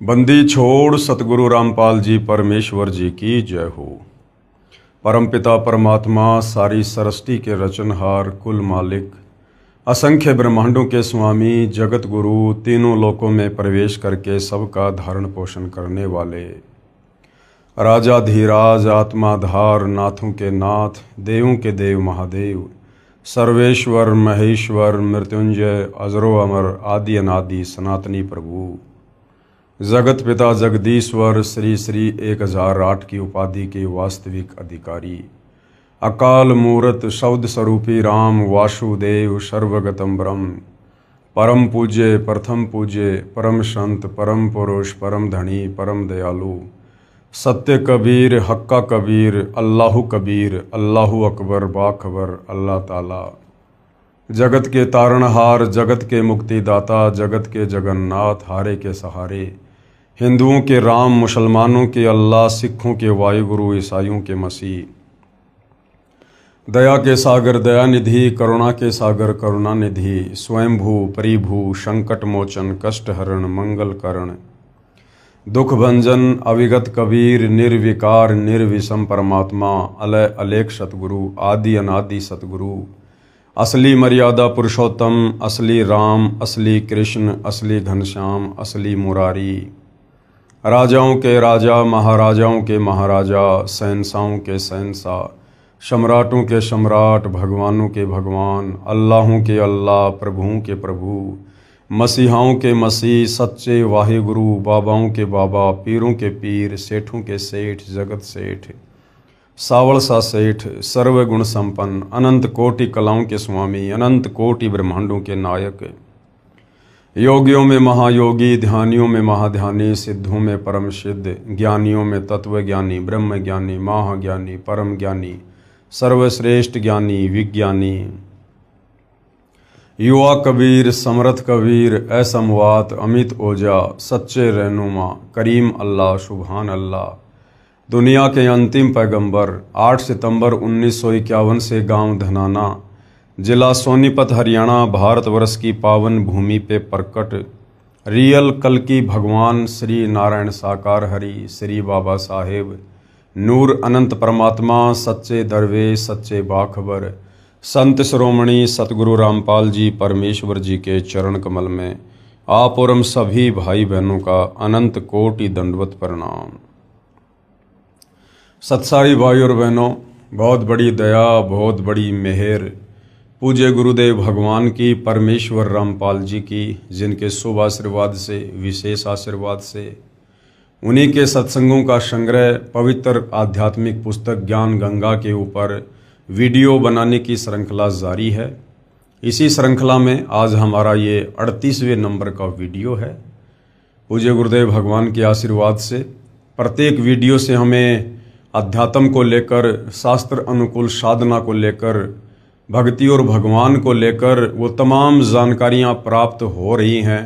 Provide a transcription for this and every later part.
बंदी छोड़ सतगुरु रामपाल जी परमेश्वर जी की जय हो। परमपिता परमात्मा सारी सृष्टि के रचनहार कुल मालिक असंख्य ब्रह्मांडों के स्वामी जगत गुरु तीनों लोकों में प्रवेश करके सबका धारण पोषण करने वाले राजा धीराज आत्माधार नाथों के नाथ देवों के देव महादेव सर्वेश्वर महेश्वर मृत्युंजय अजरो अमर आदि अनादि सनातनी प्रभु जगत पिता जगदीश्वर श्री श्री 1008 की उपाधि के वास्तविक अधिकारी अकाल मूर्त शब्द स्वरूपी राम वासुदेव सर्वगतम ब्रह्म परम पूज्य प्रथम पूज्य परम संत परम पुरुष परम धनी परम दयालु सत्य कबीर हक्का कबीर अल्लाहु कबीर अल्लाहु अकबर बाखबर अल्लाह ताला जगत के तारणहार जगत के मुक्तिदाता जगत के जगन्नाथ हारे के सहारे हिंदुओं के राम मुसलमानों के अल्लाह सिखों के वायुगुरु ईसाइयों के मसीह दया के सागर दयानिधि करुणा के सागर करुणानिधि स्वयंभू परिभू संकट मोचन कष्ट हरण मंगल करण दुख भंजन अविगत कबीर निर्विकार निर्विषम परमात्मा अलय अलेख सतगुरु आदि अनादि सतगुरु असली मर्यादा पुरुषोत्तम असली राम असली कृष्ण असली घनश्याम असली मुरारी राजाओं के राजा महाराजाओं के महाराजा शहंशाहों के शहंशाह सम्राटों के सम्राट भगवानों के भगवान अल्लाहों के अल्लाह प्रभुओं के प्रभु मसीहाओं के मसीह सच्चे वाहिगुरु बाबाओं के बाबा पीरों के पीर सेठों के सेठ जगत सेठ सावल सा सेठ सर्वगुण संपन्न अनंत कोटि कलाओं के स्वामी अनंत कोटि ब्रह्मांडों के नायक योगियों में महायोगी ध्यानियों में महाध्यानी सिद्धों में परम सिद्ध ज्ञानियों में तत्वज्ञानी ब्रह्म ज्ञानी महाज्ञानी परम ज्ञानी सर्वश्रेष्ठ ज्ञानी विज्ञानी युवा कबीर समर्थ कबीर असमवात अमित ओजा सच्चे रहनुमा करीम अल्लाह सुभान अल्लाह दुनिया के अंतिम पैगंबर 8 सितंबर 1951 से गांव धनाना जिला सोनीपत हरियाणा भारतवर्ष की पावन भूमि पे प्रकट रियल कल की भगवान श्री नारायण साकार हरि श्री बाबा साहेब नूर अनंत परमात्मा सच्चे दरवेश सच्चे बाखबर संत श्रोमणी सतगुरु रामपाल जी परमेश्वर जी के चरण कमल में आप और हम सभी भाई बहनों का अनंत कोटि दंडवत प्रणाम। सत्सारी भाई और बहनों, बहुत बड़ी दया बहुत बड़ी मेहर पूज्य गुरुदेव भगवान की परमेश्वर रामपाल जी की जिनके शुभ आशीर्वाद से विशेष आशीर्वाद से उन्हीं के सत्संगों का संग्रह पवित्र आध्यात्मिक पुस्तक ज्ञान गंगा के ऊपर वीडियो बनाने की श्रृंखला जारी है। इसी श्रृंखला में आज हमारा ये 38वें नंबर का वीडियो है। पूज्य गुरुदेव भगवान के आशीर्वाद से प्रत्येक वीडियो से हमें अध्यात्म को लेकर शास्त्र अनुकूल साधना को लेकर भक्ति और भगवान को लेकर वो तमाम जानकारियाँ प्राप्त हो रही हैं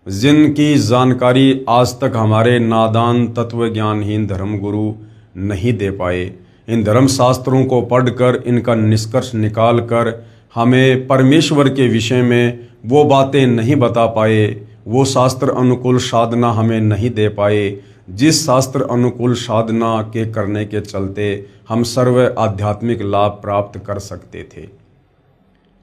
जिनकी जानकारी आज तक हमारे नादान तत्वज्ञानहीन धर्मगुरु नहीं दे पाए। इन धर्म शास्त्रों को पढ़कर इनका निष्कर्ष निकाल कर हमें परमेश्वर के विषय में वो बातें नहीं बता पाए, वो शास्त्र अनुकूल साधना हमें नहीं दे पाए जिस शास्त्र अनुकूल साधना के करने के चलते हम सर्व आध्यात्मिक लाभ प्राप्त कर सकते थे।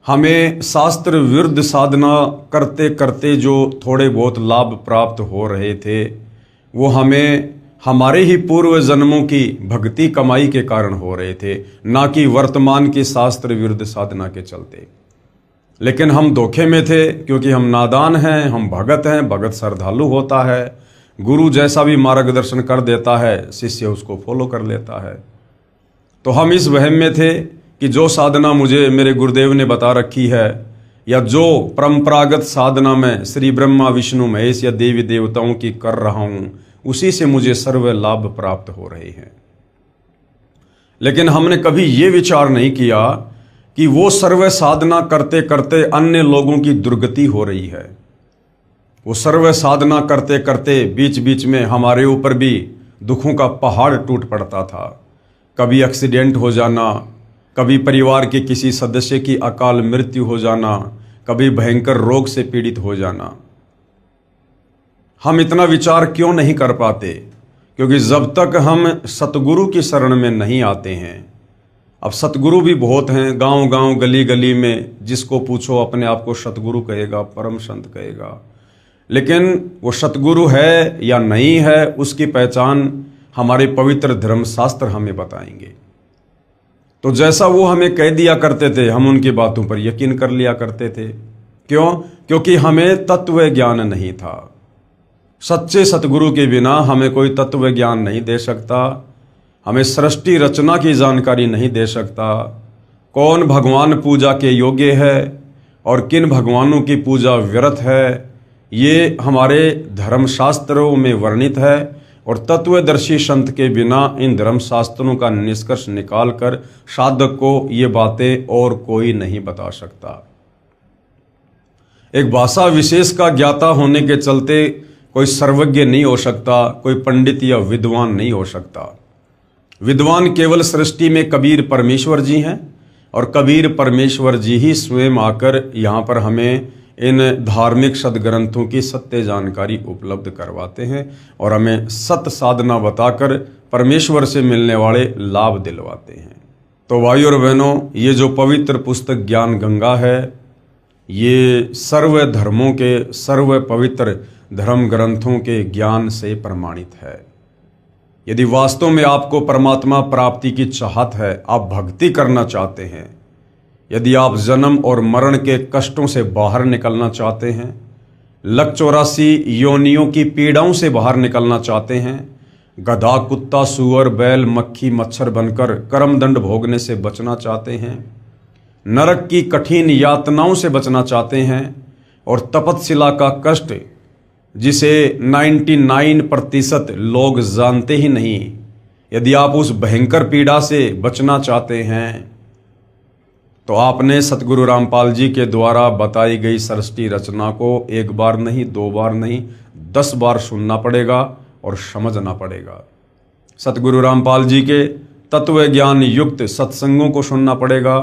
हमें शास्त्र विरुद्ध साधना करते करते जो थोड़े बहुत लाभ प्राप्त हो रहे थे वो हमें हमारे ही पूर्व जन्मों की भक्ति कमाई के कारण हो रहे थे, ना कि वर्तमान की शास्त्र विरुद्ध साधना के चलते। लेकिन हम धोखे में थे क्योंकि हम नादान हैं, हम भगत हैं, भगत श्रद्धालु होता है, गुरु जैसा भी मार्गदर्शन कर देता है शिष्य उसको फॉलो कर लेता है। तो हम इस वहम में थे कि जो साधना मुझे मेरे गुरुदेव ने बता रखी है या जो परंपरागत साधना में श्री ब्रह्मा विष्णु महेश या देवी देवताओं की कर रहा हूं उसी से मुझे सर्व लाभ प्राप्त हो रहे हैं। लेकिन हमने कभी ये विचार नहीं किया कि वो सर्व साधना करते करते अन्य लोगों की दुर्गति हो रही है। वो सर्व साधना करते करते बीच बीच में हमारे ऊपर भी दुखों का पहाड़ टूट पड़ता था। कभी एक्सीडेंट हो जाना, कभी परिवार के किसी सदस्य की अकाल मृत्यु हो जाना, कभी भयंकर रोग से पीड़ित हो जाना। हम इतना विचार क्यों नहीं कर पाते? क्योंकि जब तक हम सतगुरु की शरण में नहीं आते हैं, अब सतगुरु भी बहुत हैं, गांव गांव गली गली में जिसको पूछो अपने आप को सतगुरु कहेगा, परम संत कहेगा। लेकिन वो सतगुरु है या नहीं है, उसकी पहचान हमारे पवित्र धर्मशास्त्र हमें बताएंगे। तो जैसा वो हमें कह दिया करते थे, हम उनकी बातों पर यकीन कर लिया करते थे। क्यों? क्योंकि हमें तत्व ज्ञान नहीं था। सच्चे सतगुरु के बिना हमें कोई तत्व ज्ञान नहीं दे सकता, हमें सृष्टि रचना की जानकारी नहीं दे सकता, कौन भगवान पूजा के योग्य है और किन भगवानों की पूजा व्यर्थ है, ये हमारे धर्मशास्त्रों में वर्णित है। और तत्वदर्शी संत के बिना इन धर्मशास्त्रों का निष्कर्ष निकालकर साधक को ये बातें और कोई नहीं बता सकता। एक भाषा विशेष का ज्ञाता होने के चलते कोई सर्वज्ञ नहीं हो सकता, कोई पंडित या विद्वान नहीं हो सकता। विद्वान केवल सृष्टि में कबीर परमेश्वर जी हैं और कबीर परमेश्वर जी ही स्वयं आकर यहाँ पर हमें इन धार्मिक सदग्रंथों की सत्य जानकारी उपलब्ध करवाते हैं और हमें सत्य साधना बताकर परमेश्वर से मिलने वाले लाभ दिलवाते हैं। तो भाइयों और बहनों, ये जो पवित्र पुस्तक ज्ञान गंगा है, ये सर्व धर्मों के, सर्व पवित्र धर्म ग्रंथों के ज्ञान से प्रमाणित है। यदि वास्तव में आपको परमात्मा प्राप्ति की चाहत है, आप भक्ति करना चाहते हैं, यदि आप जन्म और मरण के कष्टों से बाहर निकलना चाहते हैं, लक 84 योनियों की पीड़ाओं से बाहर निकलना चाहते हैं, गधा कुत्ता सूअर बैल मक्खी मच्छर बनकर कर्मदंड भोगने से बचना चाहते हैं, नरक की कठिन यातनाओं से बचना चाहते हैं और तपतशिला का कष्ट जिसे 99% लोग जानते ही नहीं, यदि आप उस भयंकर पीड़ा से बचना चाहते हैं, तो आपने सतगुरु रामपाल जी के द्वारा बताई गई सृष्टि रचना को एक बार नहीं, 2 बार नहीं, 10 बार सुनना पड़ेगा और समझना पड़ेगा। सतगुरु रामपाल जी के तत्व ज्ञान युक्त सत्संगों को सुनना पड़ेगा,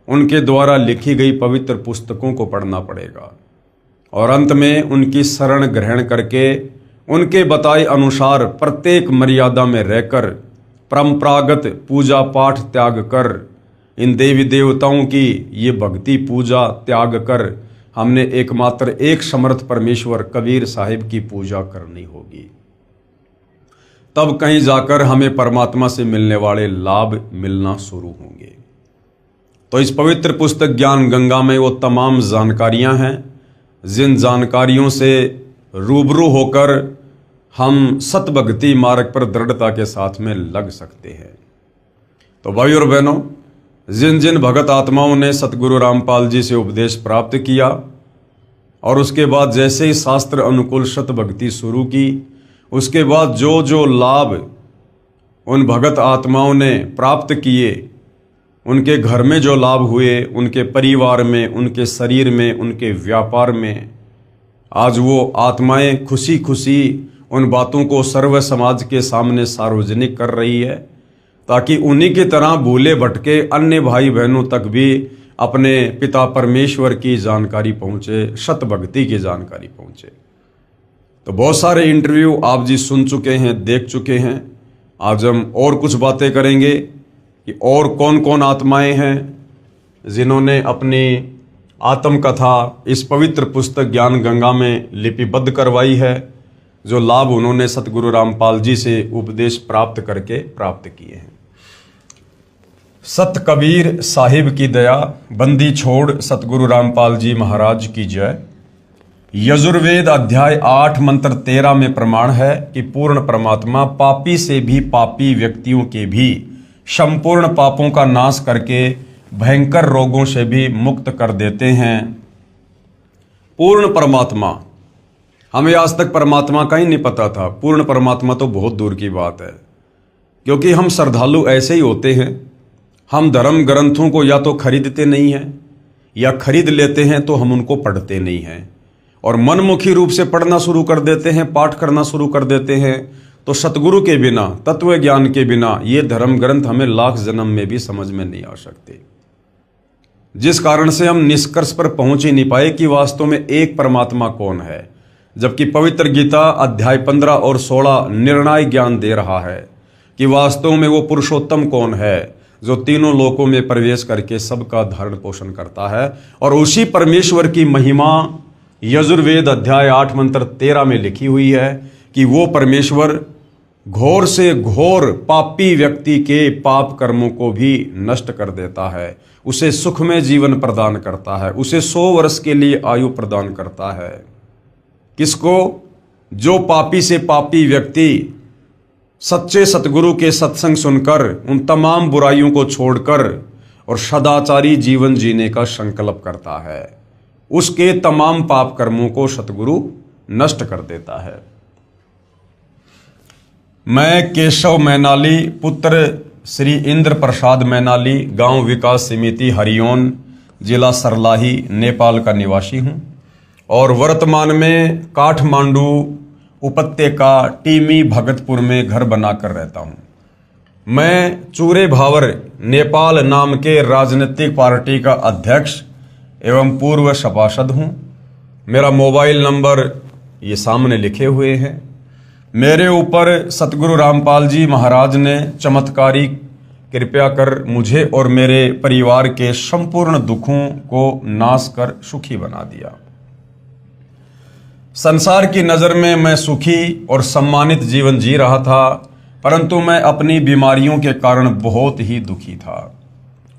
उनके द्वारा लिखी गई पवित्र पुस्तकों को पढ़ना पड़ेगा और अंत में उनकी शरण ग्रहण करके उनके बताए अनुसार प्रत्येक मर्यादा में रहकर परंपरागत पूजा पाठ त्याग कर, इन देवी देवताओं की ये भक्ति पूजा त्याग कर हमने एकमात्र एक समर्थ परमेश्वर कबीर साहिब की पूजा करनी होगी। तब कहीं जाकर हमें परमात्मा से मिलने वाले लाभ मिलना शुरू होंगे। तो इस पवित्र पुस्तक ज्ञान गंगा में वो तमाम जानकारियां हैं जिन जानकारियों से रूबरू होकर हम सतभक्ति मार्ग पर दृढ़ता के साथ में लग सकते हैं। तो भाई और बहनों, जिन जिन भगत आत्माओं ने सतगुरु रामपाल जी से उपदेश प्राप्त किया और उसके बाद जैसे ही शास्त्र अनुकूल सत भक्ति शुरू की, उसके बाद जो जो लाभ उन भगत आत्माओं ने प्राप्त किए, उनके घर में जो लाभ हुए, उनके परिवार में, उनके शरीर में, उनके व्यापार में, आज वो आत्माएं खुशी खुशी उन बातों को सर्व समाज के सामने सार्वजनिक कर रही है, ताकि उन्हीं की तरह भूले भटके अन्य भाई बहनों तक भी अपने पिता परमेश्वर की जानकारी पहुँचे, सत भक्ति की जानकारी पहुँचे। तो बहुत सारे इंटरव्यू आप जी सुन चुके हैं, देख चुके हैं। आज हम और कुछ बातें करेंगे कि और कौन कौन आत्माएं हैं जिन्होंने अपनी आत्मकथा इस पवित्र पुस्तक ज्ञान गंगा में लिपिबद्ध करवाई है, जो लाभ उन्होंने सतगुरु रामपाल जी से उपदेश प्राप्त करके प्राप्त किए हैं। सत कबीर साहिब की दया, बंदी छोड़ सतगुरु रामपाल जी महाराज की जय। यजुर्वेद अध्याय 8 मंत्र 13 में प्रमाण है कि पूर्ण परमात्मा पापी से भी पापी व्यक्तियों के भी संपूर्ण पापों का नाश करके भयंकर रोगों से भी मुक्त कर देते हैं। पूर्ण परमात्मा, हमें आज तक परमात्मा का ही नहीं पता था। पूर्ण परमात्मा तो बहुत दूर की बात है, क्योंकि हम श्रद्धालु ऐसे ही होते हैं, हम धर्म ग्रंथों को या तो खरीदते नहीं हैं या खरीद लेते हैं तो हम उनको पढ़ते नहीं हैं और मनमुखी रूप से पढ़ना शुरू कर देते हैं, पाठ करना शुरू कर देते हैं। तो सतगुरु के बिना, तत्व ज्ञान के बिना ये धर्म ग्रंथ हमें लाख जन्म में भी समझ में नहीं आ सकते, जिस कारण से हम निष्कर्ष पर पहुंच ही नहीं पाए कि वास्तव में एक परमात्मा कौन है। जबकि पवित्र गीता अध्याय 15 और 16 निर्णायक ज्ञान दे रहा है कि वास्तव में वो पुरुषोत्तम कौन है जो तीनों लोकों में प्रवेश करके सबका धारण पोषण करता है। और उसी परमेश्वर की महिमा यजुर्वेद अध्याय 8 मंत्र 13 में लिखी हुई है कि वो परमेश्वर घोर से घोर पापी व्यक्ति के पाप कर्मों को भी नष्ट कर देता है, उसे सुखमय जीवन प्रदान करता है, उसे 100 वर्ष के लिए आयु प्रदान करता है। किसको? जो पापी से पापी व्यक्ति सच्चे सतगुरु के सत्संग सुनकर उन तमाम बुराइयों को छोड़कर और सदाचारी जीवन जीने का संकल्प करता है, उसके तमाम पाप कर्मों को सतगुरु नष्ट कर देता है। मैं केशव मैनाली, पुत्र श्री इंद्र प्रसाद मैनाली, गांव विकास समिति हरिओन, जिला सरलाही, नेपाल का निवासी हूं और वर्तमान में काठमांडू उपत्यका टीमी भगतपुर में घर बनाकर रहता हूं। मैं चूरे भावर नेपाल नाम के राजनीतिक पार्टी का अध्यक्ष एवं पूर्व सभासद हूं। मेरा मोबाइल नंबर ये सामने लिखे हुए हैं। मेरे ऊपर सतगुरु रामपाल जी महाराज ने चमत्कारी कृपया कर मुझे और मेरे परिवार के संपूर्ण दुखों को नाश कर सुखी बना दिया। संसार की नज़र में मैं सुखी और सम्मानित जीवन जी रहा था, परंतु मैं अपनी बीमारियों के कारण बहुत ही दुखी था।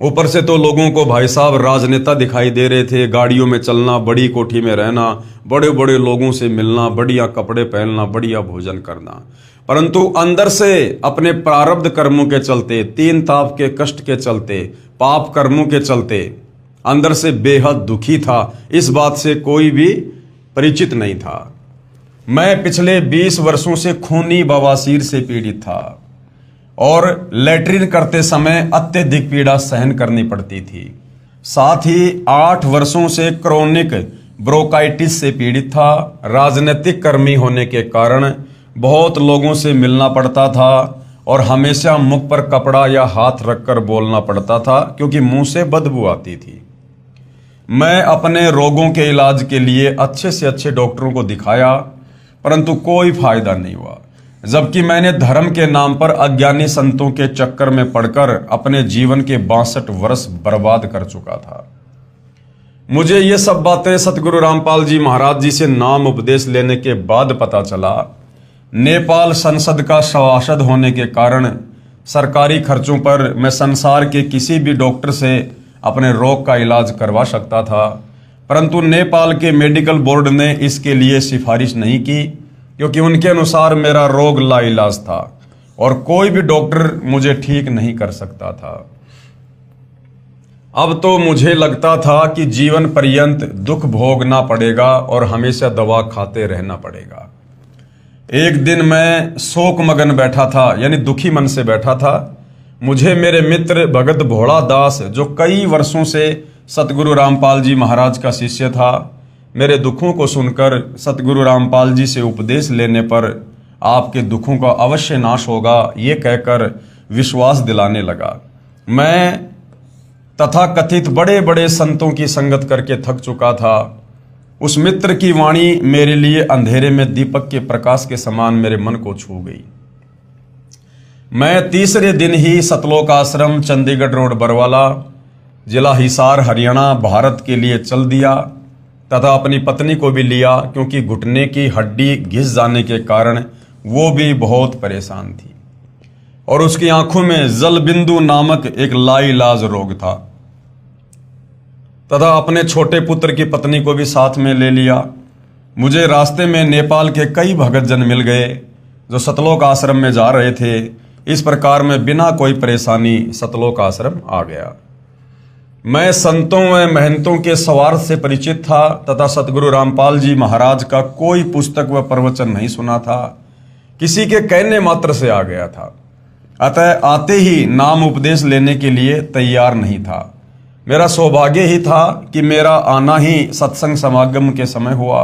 ऊपर से तो लोगों को भाई साहब राजनेता दिखाई दे रहे थे, गाड़ियों में चलना, बड़ी कोठी में रहना, बड़े बड़े लोगों से मिलना, बढ़िया कपड़े पहनना, बढ़िया भोजन करना, परंतु अंदर से अपने प्रारब्ध कर्मों के चलते, 3 ताप के कष्ट के चलते, पाप कर्मों के चलते अंदर से बेहद दुखी था। इस बात से कोई भी परिचित नहीं था। मैं पिछले 20 वर्षों से खूनी बवासीर से पीड़ित था और लैट्रिन करते समय अत्यधिक पीड़ा सहन करनी पड़ती थी। साथ ही 8 वर्षों से क्रोनिक ब्रोंकाइटिस से पीड़ित था। राजनीतिक कर्मी होने के कारण बहुत लोगों से मिलना पड़ता था और हमेशा मुख पर कपड़ा या हाथ रखकर बोलना पड़ता था क्योंकि मुंह से बदबू आती थी। मैं अपने रोगों के इलाज के लिए अच्छे से अच्छे डॉक्टरों को दिखाया, परंतु कोई फायदा नहीं हुआ, जबकि मैंने धर्म के नाम पर अज्ञानी संतों के चक्कर में पड़कर अपने जीवन के 62 वर्ष बर्बाद कर चुका था। मुझे ये सब बातें सतगुरु रामपाल जी महाराज जी से नाम उपदेश लेने के बाद पता चला। नेपाल संसद का सभासद होने के कारण सरकारी खर्चों पर मैं संसार के किसी भी डॉक्टर से अपने रोग का इलाज करवा सकता था, परंतु नेपाल के मेडिकल बोर्ड ने इसके लिए सिफारिश नहीं की क्योंकि उनके अनुसार मेरा रोग लाइलाज था और कोई भी डॉक्टर मुझे ठीक नहीं कर सकता था। अब तो मुझे लगता था कि जीवन पर्यंत दुख भोगना पड़ेगा और हमेशा दवा खाते रहना पड़ेगा। एक दिन मैं शोक मगन बैठा था, यानी दुखी मन से बैठा था। मुझे मेरे मित्र भगत भोला दास, जो कई वर्षों से सतगुरु रामपाल जी महाराज का शिष्य था, मेरे दुखों को सुनकर सतगुरु रामपाल जी से उपदेश लेने पर आपके दुखों का अवश्य नाश होगा, ये कहकर विश्वास दिलाने लगा। मैं तथाकथित बड़े बड़े संतों की संगत करके थक चुका था। उस मित्र की वाणी मेरे लिए अंधेरे में दीपक के प्रकाश के समान मेरे मन को छू गई। मैं तीसरे दिन ही सतलोक आश्रम, चंडीगढ़ रोड, बरवाला, जिला हिसार, हरियाणा, भारत के लिए चल दिया तथा अपनी पत्नी को भी लिया क्योंकि घुटने की हड्डी घिस जाने के कारण वो भी बहुत परेशान थी और उसकी आंखों में जल बिंदु नामक एक लाइलाज रोग था तथा अपने छोटे पुत्र की पत्नी को भी साथ में ले लिया। मुझे रास्ते में नेपाल के कई भगत जन मिल गए जो सतलोक आश्रम में जा रहे थे। इस प्रकार मैं बिना कोई परेशानी सतलोक आश्रम आ गया। मैं संतों व महंतों के स्वार्थ से परिचित था तथा सतगुरु रामपाल जी महाराज का कोई पुस्तक व प्रवचन नहीं सुना था, किसी के कहने मात्र से आ गया था। अतः आते ही नाम उपदेश लेने के लिए तैयार नहीं था। मेरा सौभाग्य ही था कि मेरा आना ही सत्संग समागम के समय हुआ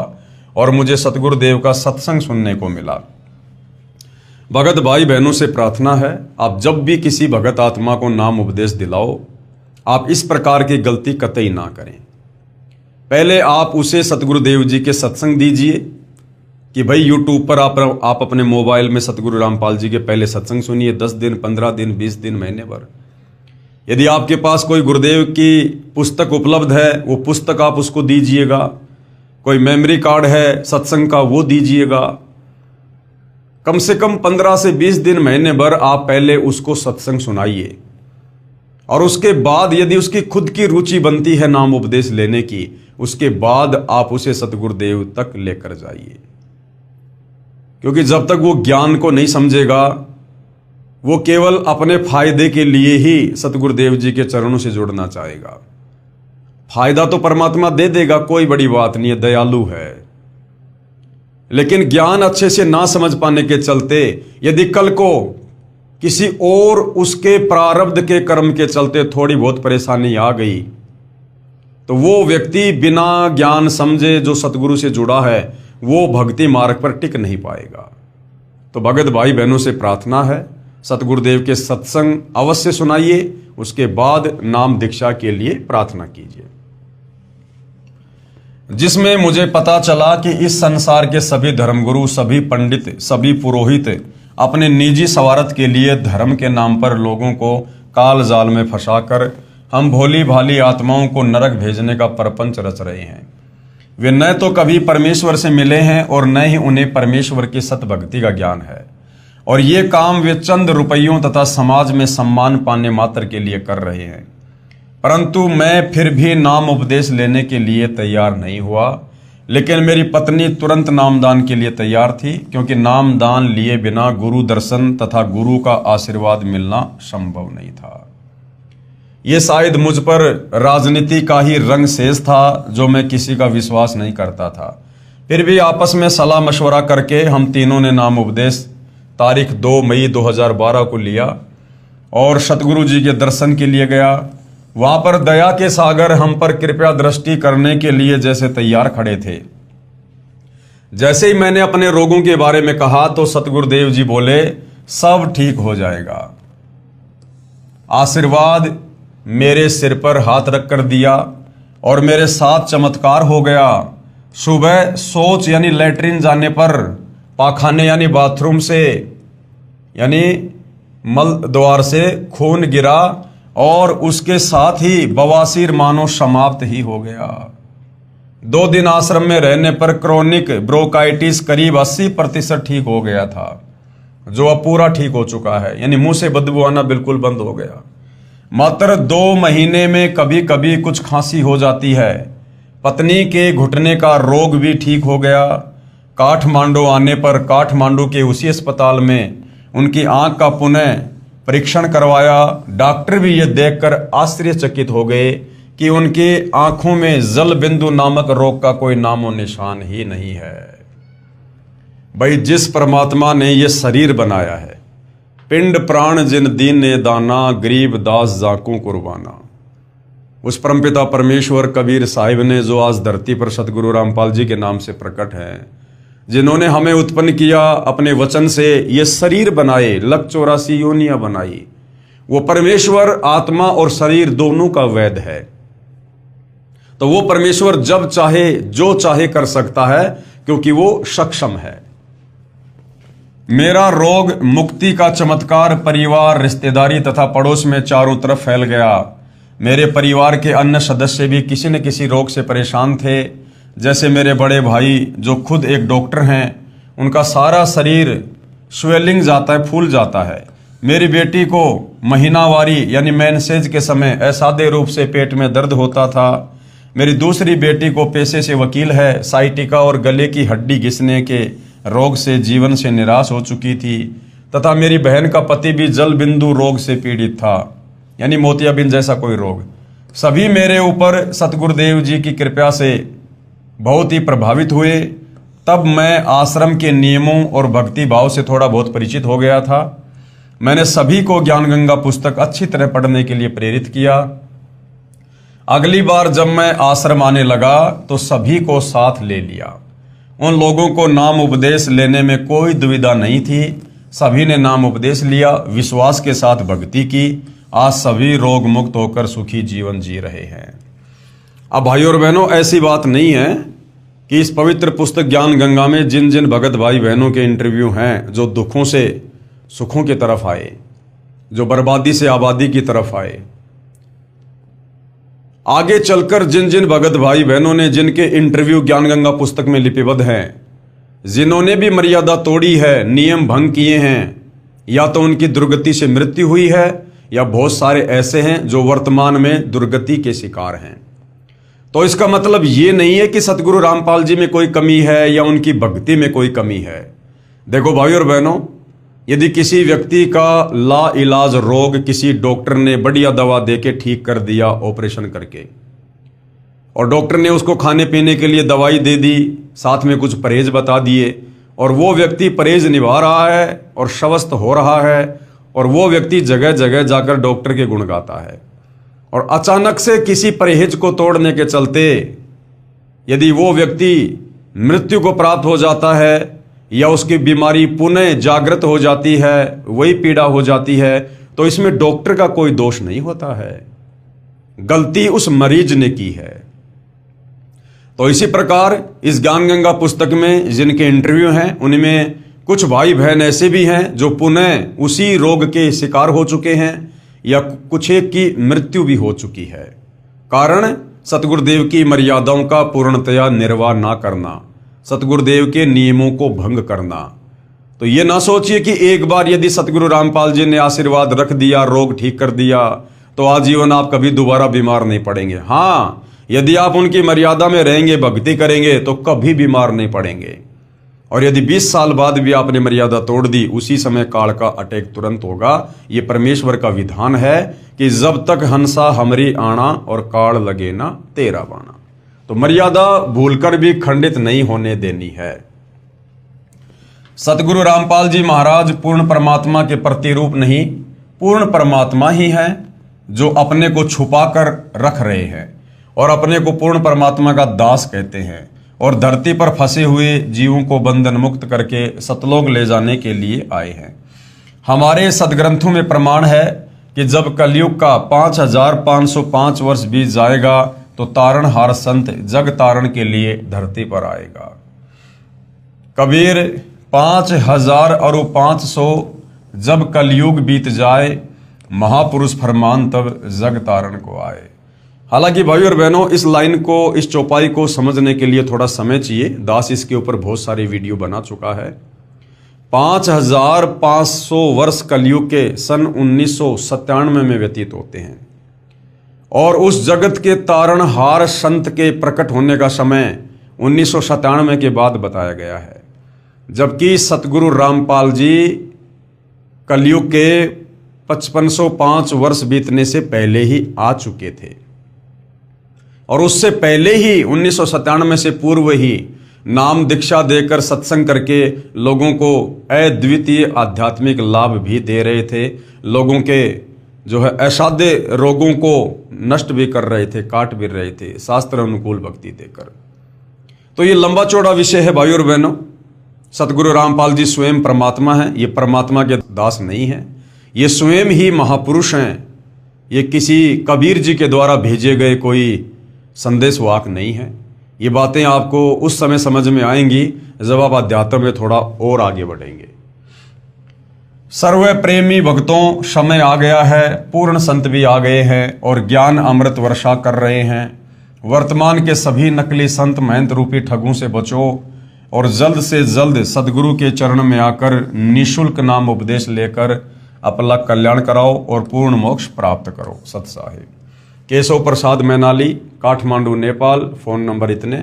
और मुझे सतगुरुदेव का सत्संग सुनने को मिला। भगत भाई बहनों से प्रार्थना है, आप जब भी किसी भगत आत्मा को नाम उपदेश दिलाओ, आप इस प्रकार की गलती कतई ना करें। पहले आप उसे सतगुरुदेव जी के सत्संग दीजिए, कि भाई यूट्यूब पर आप अपने मोबाइल में सतगुरु रामपाल जी के पहले सत्संग सुनिए, 10 दिन, 15 दिन, 20 दिन, महीने भर। यदि आपके पास कोई गुरुदेव की पुस्तक उपलब्ध है, वो पुस्तक आप उसको दीजिएगा। कोई मेमोरी कार्ड है सत्संग का, वो दीजिएगा। कम से कम 15 से 20 दिन, महीने भर आप पहले उसको सत्संग सुनाइए, और उसके बाद यदि उसकी खुद की रुचि बनती है नाम उपदेश लेने की, उसके बाद आप उसे सतगुरुदेव तक लेकर जाइए। क्योंकि जब तक वो ज्ञान को नहीं समझेगा, वो केवल अपने फायदे के लिए ही सतगुरुदेव जी के चरणों से जुड़ना चाहेगा। फायदा तो परमात्मा दे देगा, कोई बड़ी बात नहीं है, दयालु है। लेकिन ज्ञान अच्छे से ना समझ पाने के चलते यदि कल को किसी और उसके प्रारब्ध के कर्म के चलते थोड़ी बहुत परेशानी आ गई, तो वो व्यक्ति बिना ज्ञान समझे जो सतगुरु से जुड़ा है, वो भक्ति मार्ग पर टिक नहीं पाएगा। तो भगत भाई बहनों से प्रार्थना है, सतगुरुदेव के सत्संग अवश्य सुनाइए, उसके बाद नाम दीक्षा के लिए प्रार्थना कीजिए। जिसमें मुझे पता चला कि इस संसार के सभी धर्मगुरु, सभी पंडित, सभी पुरोहित अपने निजी स्वार्थ के लिए धर्म के नाम पर लोगों को काल जाल में फंसाकर हम भोली भाली आत्माओं को नरक भेजने का परपंच रच रहे हैं। वे न तो कभी परमेश्वर से मिले हैं और न ही उन्हें परमेश्वर की सतभक्ति का ज्ञान है, और ये काम वे चंद रुपयों तथा समाज में सम्मान पाने मात्र के लिए कर रहे हैं। परंतु मैं फिर भी नाम उपदेश लेने के लिए तैयार नहीं हुआ, लेकिन मेरी पत्नी तुरंत नामदान के लिए तैयार थी, क्योंकि नामदान लिए बिना गुरु दर्शन तथा गुरु का आशीर्वाद मिलना संभव नहीं था। ये शायद मुझ पर राजनीति का ही रंग शेष था, जो मैं किसी का विश्वास नहीं करता था। फिर भी आपस में सलाह मशवरा करके हम तीनों ने नाम उपदेश तारीख 2 मई 2012 को लिया और सतगुरु जी के दर्शन के लिए गया। वहां पर दया के सागर हम पर कृपया दृष्टि करने के लिए जैसे तैयार खड़े थे। जैसे ही मैंने अपने रोगों के बारे में कहा तो सतगुरुदेव जी बोले, सब ठीक हो जाएगा। आशीर्वाद मेरे सिर पर हाथ रख कर दिया और मेरे साथ चमत्कार हो गया। सुबह शौच यानी लैट्रिन जाने पर, पाखाने यानी बाथरूम से यानी मल द्वार से खून गिरा और उसके साथ ही बवासीर मानो समाप्त ही हो गया। 2 दिन आश्रम में रहने पर क्रोनिक ब्रोंकाइटिस करीब 80% ठीक हो गया था, जो अब पूरा ठीक हो चुका है, यानी मुंह से बदबू आना बिल्कुल बंद हो गया। मात्र 2 महीने में कभी कभी कुछ खांसी हो जाती है। पत्नी के घुटने का रोग भी ठीक हो गया। काठमांडू आने पर काठमांडू के उसी अस्पताल में उनकी आंख का पुनः परीक्षण करवाया। डॉक्टर भी ये देखकर आश्चर्यचकित हो गए कि उनकी आंखों में जल बिंदु नामक रोग का कोई नामो निशान ही नहीं है। भाई, जिस परमात्मा ने ये शरीर बनाया है, पिंड प्राण जिन दीन ने दाना, गरीब दास जाकू कुर्बाना, उस परमपिता परमेश्वर कबीर साहिब ने जो आज धरती पर सतगुरु रामपाल जी के नाम से प्रकट हैं, जिन्होंने हमें उत्पन्न किया, अपने वचन से ये शरीर बनाए, 184 योनियां बनाई, वो परमेश्वर आत्मा और शरीर दोनों का वैद है। तो वो परमेश्वर जब चाहे जो चाहे कर सकता है, क्योंकि वो सक्षम है। मेरा रोग मुक्ति का चमत्कार परिवार, रिश्तेदारी तथा पड़ोस में चारों तरफ फैल गया। मेरे परिवार के अन्य सदस्य भी किसी न किसी रोग से परेशान थे। जैसे मेरे बड़े भाई जो खुद एक डॉक्टर हैं, उनका सारा शरीर स्वेलिंग जाता है, फूल जाता है। मेरी बेटी को महीनावारी यानी मेंसेज के समय असाध्य रूप से पेट में दर्द होता था। मेरी दूसरी बेटी को पेशे से वकील है, साइटिका और गले की हड्डी घिसने के रोग से जीवन से निराश हो चुकी थी। तथा मेरी बहन का पति भी जल बिंदु रोग से पीड़ित था, यानी मोतियाबिंद जैसा कोई रोग। सभी मेरे ऊपर सतगुरुदेव जी की कृपा से बहुत ही प्रभावित हुए। तब मैं आश्रम के नियमों और भक्ति भाव से थोड़ा बहुत परिचित हो गया था। मैंने सभी को ज्ञान गंगा पुस्तक अच्छी तरह पढ़ने के लिए प्रेरित किया। अगली बार जब मैं आश्रम आने लगा तो सभी को साथ ले लिया। उन लोगों को नाम उपदेश लेने में कोई दुविधा नहीं थी। सभी ने नाम उपदेश लिया, विश्वास के साथ भक्ति की। आज सभी रोग मुक्त होकर सुखी जीवन जी रहे हैं। अब भाइयों और बहनों, ऐसी बात नहीं है कि इस पवित्र पुस्तक ज्ञान गंगा में जिन जिन भगत भाई बहनों के इंटरव्यू हैं, जो दुखों से सुखों की तरफ आए, जो बर्बादी से आबादी की तरफ आए, आगे चलकर जिन जिन भगत भाई बहनों ने जिनके इंटरव्यू ज्ञान गंगा पुस्तक में लिपिबद्ध हैं, जिन्होंने भी मर्यादा तोड़ी है, नियम भंग किए हैं, या तो उनकी दुर्गति से मृत्यु हुई है, या बहुत सारे ऐसे हैं जो वर्तमान में दुर्गति के शिकार हैं। तो इसका मतलब ये नहीं है कि सतगुरु रामपाल जी में कोई कमी है या उनकी भक्ति में कोई कमी है। देखो भाई और बहनों, यदि किसी व्यक्ति का ला इलाज रोग किसी डॉक्टर ने बढ़िया दवा देके ठीक कर दिया ऑपरेशन करके, और डॉक्टर ने उसको खाने पीने के लिए दवाई दे दी, साथ में कुछ परहेज बता दिए, और वो व्यक्ति परहेज निभा रहा है और स्वस्थ हो रहा है, और वो व्यक्ति जगह जगह जाकर डॉक्टर के गुण गाता है, और अचानक से किसी परहेज को तोड़ने के चलते यदि वो व्यक्ति मृत्यु को प्राप्त हो जाता है, या उसकी बीमारी पुनः जागृत हो जाती है, वही पीड़ा हो जाती है, तो इसमें डॉक्टर का कोई दोष नहीं होता है, गलती उस मरीज ने की है। तो इसी प्रकार इस ज्ञान गंगा पुस्तक में जिनके इंटरव्यू हैं, उनमें कुछ भाई बहन ऐसे भी हैं जो पुनः उसी रोग के शिकार हो चुके हैं, या कुछ एक की मृत्यु भी हो चुकी है। कारण सतगुरुदेव की मर्यादाओं का पूर्णतया निर्वाह ना करना, सतगुरुदेव के नियमों को भंग करना। तो ये ना सोचिए कि एक बार यदि सतगुरु रामपाल जी ने आशीर्वाद रख दिया, रोग ठीक कर दिया, तो आजीवन आप कभी दोबारा बीमार नहीं पड़ेंगे। हाँ, यदि आप उनकी मर्यादा में रहेंगे, भक्ति करेंगे, तो कभी बीमार नहीं पड़ेंगे। और यदि 20 साल बाद भी आपने मर्यादा तोड़ दी, उसी समय काल का अटैक तुरंत होगा। ये परमेश्वर का विधान है कि जब तक हंसा हमरी आना और काल लगे ना तेरा बाणा। तो मर्यादा भूलकर भी खंडित नहीं होने देनी है। सतगुरु रामपाल जी महाराज पूर्ण परमात्मा के प्रतिरूप नहीं, पूर्ण परमात्मा ही है, जो अपने को छुपा कर रख रहे हैं और अपने को पूर्ण परमात्मा का दास कहते हैं, और धरती पर फंसे हुए जीवों को बंधन मुक्त करके सतलोक ले जाने के लिए आए हैं। हमारे सदग्रंथों में प्रमाण है कि जब कलयुग का 5505 वर्ष बीत जाएगा, तो तारणहार संत जग तारण के लिए धरती पर आएगा। कबीर 5000 और 500 जब कलयुग बीत जाए, महापुरुष फरमान तब जग तारण को आए। हालांकि भाई और बहनों, इस लाइन को, इस चौपाई को समझने के लिए थोड़ा समय चाहिए। दास इसके ऊपर बहुत सारी वीडियो बना चुका है। 5500 वर्ष कलयुग के सन 1997 में व्यतीत होते हैं, और उस जगत के तारणहार संत के प्रकट होने का समय 1997 के बाद बताया गया है, जबकि सतगुरु रामपाल जी कलयुग के 5505 वर्ष बीतने से पहले ही आ चुके थे, और उससे पहले ही 1997 से पूर्व ही नाम दीक्षा देकर सत्संग करके लोगों को अद्वितीय आध्यात्मिक लाभ भी दे रहे थे। लोगों के जो है असाध्य रोगों को नष्ट भी कर रहे थे, काट भी रहे थे, शास्त्र अनुकूल भक्ति देकर। तो ये लंबा चौड़ा विषय है भाई और बहनों। सतगुरु रामपाल जी स्वयं परमात्मा हैं, ये परमात्मा के दास नहीं हैं, ये स्वयं ही महापुरुष हैं। ये किसी कबीर जी के द्वारा भेजे गए कोई संदेशवाहक नहीं है। ये बातें आपको उस समय समझ में आएंगी जब आप अध्यात्म में थोड़ा और आगे बढ़ेंगे। सर्व प्रेमी भक्तों, समय आ गया है, पूर्ण संत भी आ गए हैं और ज्ञान अमृत वर्षा कर रहे हैं। वर्तमान के सभी नकली संत महंत रूपी ठगों से बचो और जल्द से जल्द सदगुरु के चरण में आकर निःशुल्क नाम उपदेश लेकर अपना कल्याण कराओ और पूर्ण मोक्ष प्राप्त करो। सत साहिब। केशव प्रसाद मैनाली, काठमांडू, नेपाल। फोन नंबर इतने।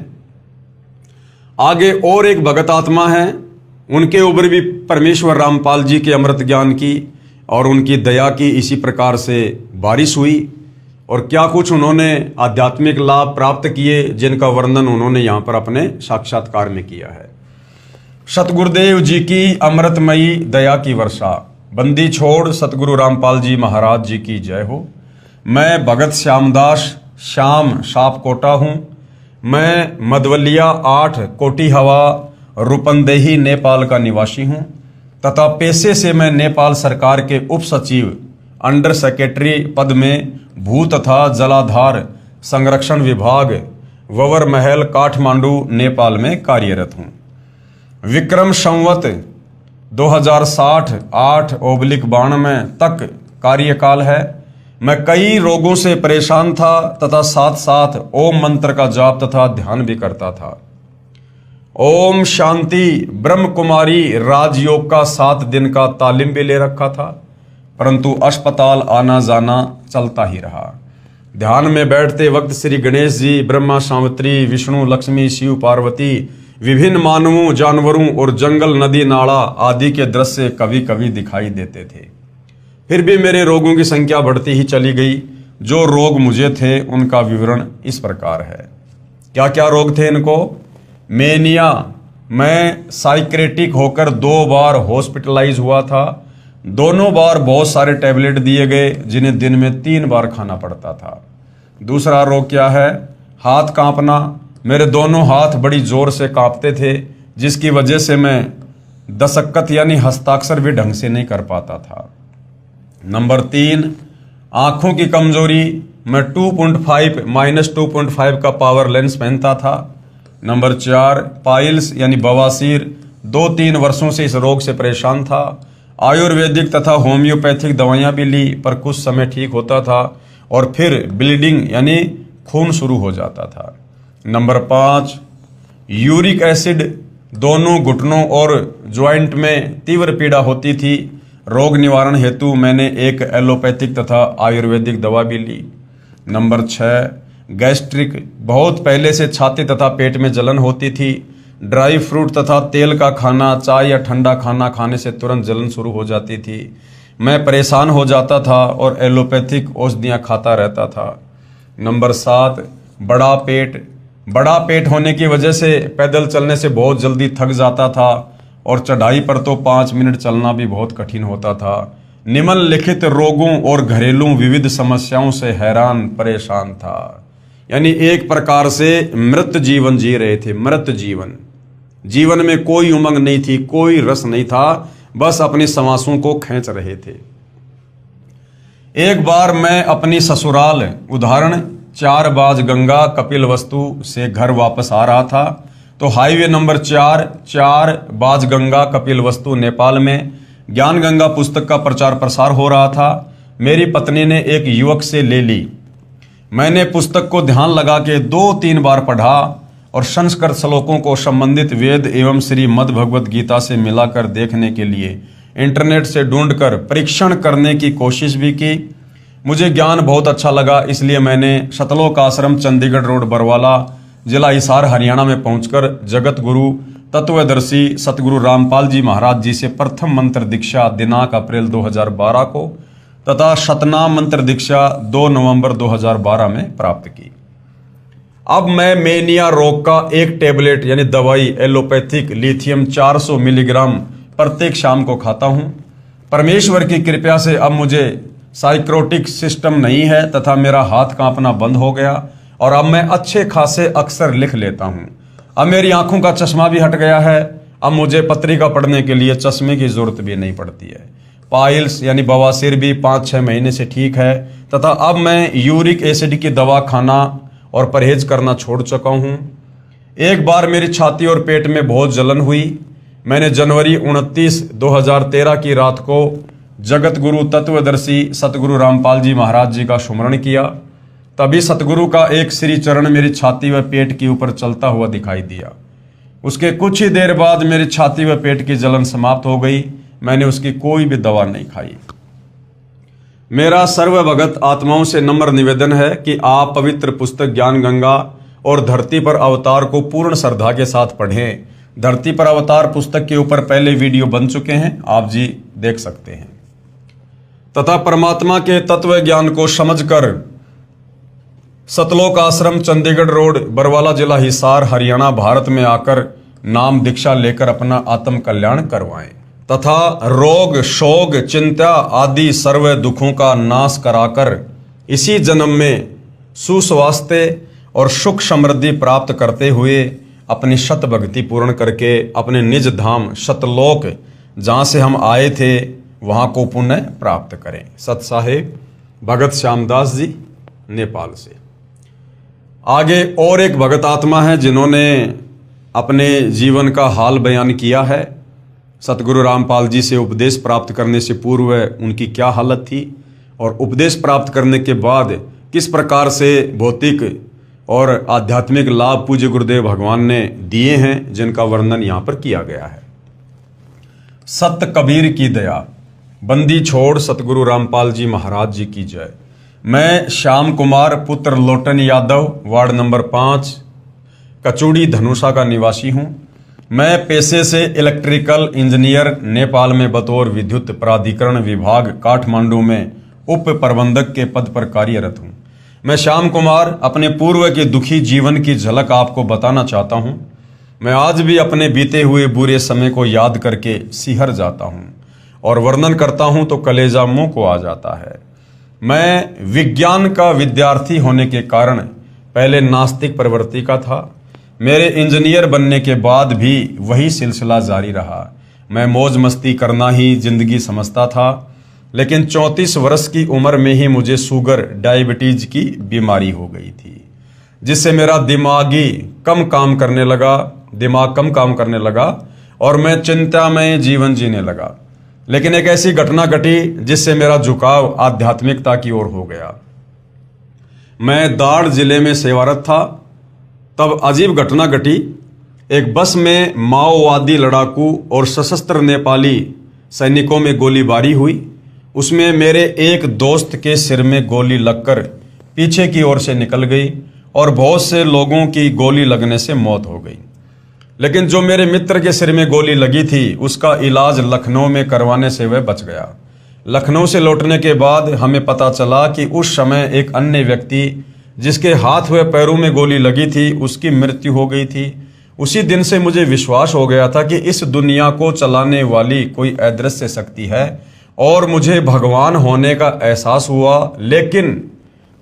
आगे और एक भगत आत्मा है, उनके ऊपर भी परमेश्वर रामपाल जी के अमृत ज्ञान की और उनकी दया की इसी प्रकार से बारिश हुई, और क्या कुछ उन्होंने आध्यात्मिक लाभ प्राप्त किए, जिनका वर्णन उन्होंने यहाँ पर अपने साक्षात्कार में किया है। सतगुरुदेव जी की अमृतमयी दया की वर्षा। बंदी छोड़ सतगुरु रामपाल जी महाराज जी की जय हो। मैं भगत श्यामदास श्याम सापकोटा हूँ। मैं मधवलिया 8 कोटी हवा रूपंदेही नेपाल का निवासी हूँ तथा पेशे से मैं नेपाल सरकार के उप सचिव अंडर सेक्रेटरी पद में भू तथा जलाधार संरक्षण विभाग ववर महल, काठमांडू, नेपाल में कार्यरत हूँ। विक्रम संवत 2060 8/92 तक कार्यकाल है। मैं कई रोगों से परेशान था तथा साथ साथ ओम मंत्र का जाप तथा ध्यान भी करता था। ओम शांति ब्रह्म कुमारी राजयोग का 7 दिन का तालीम भी ले रखा था, परंतु अस्पताल आना जाना चलता ही रहा। ध्यान में बैठते वक्त श्री गणेश जी, ब्रह्मा, सावित्री, विष्णु, लक्ष्मी, शिव, पार्वती, विभिन्न मानवों, जानवरों और जंगल, नदी, नाला आदि के दृश्य कभी कभी दिखाई देते थे। फिर भी मेरे रोगों की संख्या बढ़ती ही चली गई। जो रोग मुझे थे उनका विवरण इस प्रकार है। क्या क्या रोग थे इनको? मेनिया, मैं साइक्रेटिक होकर 2 बार हॉस्पिटलाइज हुआ था। दोनों बार बहुत सारे टैबलेट दिए गए जिन्हें दिन में 3 बार खाना पड़ता था। दूसरा रोग क्या है? हाथ कांपना। मेरे दोनों हाथ बड़ी जोर से कांपते थे, जिसकी वजह से मैं दस्तखत यानी हस्ताक्षर भी ढंग से नहीं कर पाता था। नंबर 3, आंखों की कमजोरी। मैं 2.5 का पावर लेंस पहनता था। नंबर 4, पाइल्स यानी बवासीर। 2-3 वर्षों से इस रोग से परेशान था। आयुर्वेदिक तथा होम्योपैथिक दवाइयां भी ली, पर कुछ समय ठीक होता था और फिर ब्लीडिंग यानी खून शुरू हो जाता था। Number 5, uric acid. दोनों घुटनों और ज्वाइंट में तीव्र पीड़ा होती थी। रोग निवारण हेतु मैंने एक एलोपैथिक तथा आयुर्वेदिक दवा भी ली। Number 6, gastric. बहुत पहले से छाती तथा पेट में जलन होती थी। ड्राई फ्रूट तथा तेल का खाना, चाय या ठंडा खाना खाने से तुरंत जलन शुरू हो जाती थी। मैं परेशान हो जाता था और एलोपैथिक औषधियाँ खाता रहता था। नंबर 7, बड़ा पेट। बड़ा पेट होने की वजह से पैदल चलने से बहुत जल्दी थक जाता था और चढ़ाई पर तो 5 मिनट चलना भी बहुत कठिन होता था। निम्नलिखित रोगों और घरेलू विविध समस्याओं से हैरान परेशान था। यानी एक प्रकार से मृत जीवन जी रहे थे। मृत जीवन, जीवन में कोई उमंग नहीं थी, कोई रस नहीं था, बस अपनी सांसों को खींच रहे थे। एक बार मैं अपनी ससुराल उदाहरण 4 बाज गंगा कपिलवस्तु से घर वापस आ रहा था, तो हाईवे नंबर 4 बाज गंगा कपिलवस्तु नेपाल में ज्ञान गंगा पुस्तक का प्रचार प्रसार हो रहा था। मेरी पत्नी ने एक युवक से ले ली। मैंने पुस्तक को ध्यान लगा के 2-3 बार पढ़ा और संस्कृत श्लोकों को संबंधित वेद एवं श्री मद् भगवत गीता से मिलाकर देखने के लिए इंटरनेट से ढूंढकर परीक्षण करने की कोशिश भी की। मुझे ज्ञान बहुत अच्छा लगा, इसलिए मैंने सतलोक आश्रम, चंडीगढ़ रोड, बरवाला, जिला हिसार, हरियाणा में पहुंचकर जगत गुरु तत्वदर्शी सतगुरु रामपाल जी महाराज जी से प्रथम मंत्र दीक्षा दिनांक अप्रैल 2012 को तथा शतनाम मंत्र दीक्षा 2 नवंबर 2012 में प्राप्त की। अब मैं मेनिया रोग का एक टेबलेट यानी दवाई एलोपैथिक लिथियम 400 मिलीग्राम प्रत्येक शाम को खाता हूं। परमेश्वर की कृपा से अब मुझे साइक्रोटिक सिस्टम नहीं है तथा मेरा हाथ कांपना बंद हो गया और अब मैं अच्छे खासे अक्षर लिख लेता हूं। अब मेरी आंखों का चश्मा भी हट गया है। अब मुझे पत्रिका पढ़ने के लिए चश्मे की जरूरत भी नहीं पड़ती है। पाइल्स यानी बवासीर भी 5-6 महीने से ठीक है तथा अब मैं यूरिक एसिड की दवा खाना और परहेज करना छोड़ चुका हूं। एक बार मेरी छाती और पेट में बहुत जलन हुई। मैंने जनवरी 29, 2013 की रात को जगत गुरु तत्वदर्शी सतगुरु रामपाल जी महाराज जी का सुमरण किया। तभी सतगुरु का एक श्री चरण मेरी छाती व पेट के ऊपर चलता हुआ दिखाई दिया। उसके कुछ ही देर बाद मेरी छाती व पेट की जलन समाप्त हो गई। मैंने उसकी कोई भी दवा नहीं खाई। मेरा सर्वभगत आत्माओं से नम्र निवेदन है कि आप पवित्र पुस्तक ज्ञान गंगा और धरती पर अवतार को पूर्ण श्रद्धा के साथ पढ़ें। धरती पर अवतार पुस्तक के ऊपर पहले वीडियो बन चुके हैं, आप जी देख सकते हैं। तथा परमात्मा के तत्व ज्ञान को समझकर सतलोक आश्रम, चंडीगढ़ रोड, बरवाला, जिला हिसार, हरियाणा, भारत में आकर नाम दीक्षा लेकर अपना आत्म कल्याण करवाएं तथा रोग, शोक, चिंता आदि सर्व दुखों का नाश कराकर इसी जन्म में सुस्वास्थ्य और सुख समृद्धि प्राप्त करते हुए अपनी शत भक्ति पूर्ण करके अपने निज धाम सतलोक जहाँ से हम आए थे वहाँ को पुनः प्राप्त करें। सत साहेब भगत श्यामदास जी, नेपाल से। आगे और एक भगत आत्मा है जिन्होंने अपने जीवन का हाल बयान किया है। सतगुरु रामपाल जी से उपदेश प्राप्त करने से पूर्व उनकी क्या हालत थी और उपदेश प्राप्त करने के बाद किस प्रकार से भौतिक और आध्यात्मिक लाभ पूज्य गुरुदेव भगवान ने दिए हैं, जिनका वर्णन यहाँ पर किया गया है। सत कबीर की दया, बंदी छोड़ सतगुरु रामपाल जी महाराज जी की जय। मैं श्याम कुमार पुत्र लोटन यादव, वार्ड नंबर 5, कचूड़ी धनुषा का निवासी हूँ। मैं पेशे से इलेक्ट्रिकल इंजीनियर, नेपाल में बतौर विद्युत प्राधिकरण विभाग काठमांडू में उप प्रबंधक के पद पर कार्यरत हूँ। मैं श्याम कुमार अपने पूर्व के दुखी जीवन की झलक आपको बताना चाहता हूँ। मैं आज भी अपने बीते हुए बुरे समय को याद करके सिहर जाता हूँ और वर्णन करता हूँ तो कलेजा मुंह को आ जाता है। मैं विज्ञान का विद्यार्थी होने के कारण पहले नास्तिक प्रवृत्ति का था। मेरे इंजीनियर बनने के बाद भी वही सिलसिला जारी रहा। मैं मौज मस्ती करना ही जिंदगी समझता था, लेकिन 34 वर्ष की उम्र में ही मुझे शुगर डायबिटीज की बीमारी हो गई थी, जिससे मेरा दिमाग कम काम करने लगा और मैं चिंता में जीवन जीने लगा। लेकिन एक ऐसी घटना घटी जिससे मेरा झुकाव आध्यात्मिकता की ओर हो गया। मैं दाड़ जिले में सेवारत था, तब अजीब घटना घटी। एक बस में माओवादी लड़ाकू और सशस्त्र नेपाली सैनिकों में गोलीबारी हुई। उसमें मेरे एक दोस्त के सिर में गोली लगकर पीछे की ओर से निकल गई और बहुत से लोगों की गोली लगने से मौत हो गई। लेकिन जो मेरे मित्र के सिर में गोली लगी थी, उसका इलाज लखनऊ में करवाने से वह बच गया। लखनऊ से लौटने के बाद हमें पता चला कि उस समय एक अन्य व्यक्ति जिसके हाथ व पैरों में गोली लगी थी, उसकी मृत्यु हो गई थी। उसी दिन से मुझे विश्वास हो गया था कि इस दुनिया को चलाने वाली कोई अदृश्य शक्ति है और मुझे भगवान होने का एहसास हुआ। लेकिन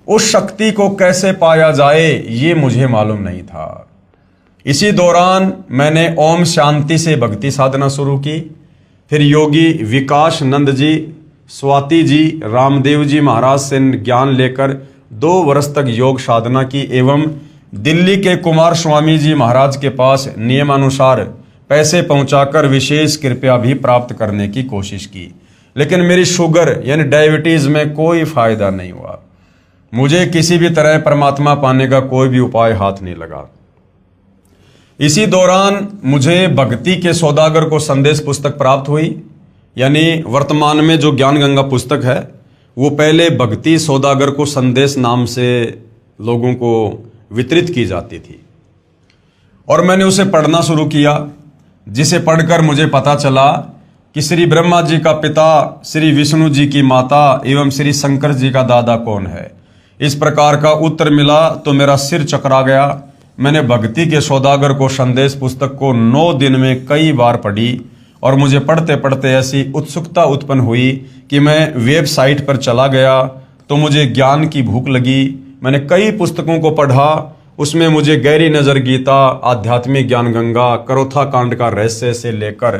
उस शक्ति को कैसे पाया जाए ये मुझे मालूम नहीं था। इसी दौरान मैंने ओम शांति से भक्ति साधना शुरू की। फिर योगी विकास नंद जी, स्वाति जी, रामदेव जी महाराज से ज्ञान लेकर 2 वर्ष तक योग साधना की एवं दिल्ली के कुमार स्वामी जी महाराज के पास नियमानुसार पैसे पहुंचाकर विशेष कृपया भी प्राप्त करने की कोशिश की। लेकिन मेरी शुगर यानी डायबिटीज में कोई फायदा नहीं हुआ। मुझे किसी भी तरह परमात्मा पाने का कोई भी उपाय हाथ नहीं लगा। इसी दौरान मुझे भक्ति के सौदागर को संदेश पुस्तक प्राप्त हुई। यानी वर्तमान में जो ज्ञान गंगा पुस्तक है, वो पहले भक्ति सौदागर को संदेश नाम से लोगों को वितरित की जाती थी और मैंने उसे पढ़ना शुरू किया, जिसे पढ़कर मुझे पता चला कि श्री ब्रह्मा जी का पिता, श्री विष्णु जी की माता एवं श्री शंकर जी का दादा कौन है। इस प्रकार का उत्तर मिला तो मेरा सिर चकरा गया। मैंने भक्ति के सौदागर को संदेश पुस्तक को 9 दिन में कई बार पढ़ी और मुझे पढ़ते पढ़ते ऐसी उत्सुकता उत्पन्न हुई कि मैं वेबसाइट पर चला गया तो मुझे ज्ञान की भूख लगी। मैंने कई पुस्तकों को पढ़ा। उसमें मुझे गहरी नजर गीता, आध्यात्मिक ज्ञान गंगा, करोथा कांड का रहस्य से लेकर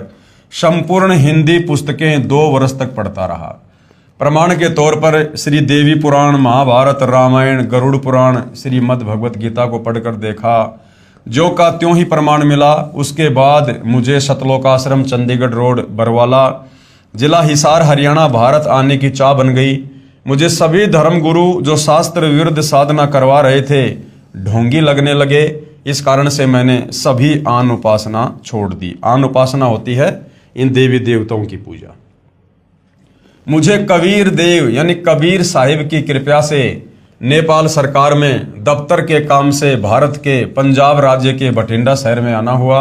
संपूर्ण हिंदी पुस्तकें 2 वर्ष तक पढ़ता रहा। प्रमाण के तौर पर श्री देवी पुराण, महाभारत, रामायण, गरुड़ पुराण, श्रीमद् भगवत गीता को पढ़कर देखा। जो का त्यों ही प्रमाण मिला। उसके बाद मुझे सतलोकाश्रम, चंडीगढ़ रोड, बरवाला, जिला हिसार, हरियाणा, भारत आने की चाह बन गई। मुझे सभी धर्मगुरु जो शास्त्र विरुद्ध साधना करवा रहे थे ढोंगी लगने लगे। इस कारण से मैंने सभी आन उपासना छोड़ दी। आन उपासना होती है इन देवी देवताओं की पूजा। मुझे कबीर देव यानी कबीर साहिब की कृपा से नेपाल सरकार में दफ्तर के काम से भारत के पंजाब राज्य के बठिंडा शहर में आना हुआ।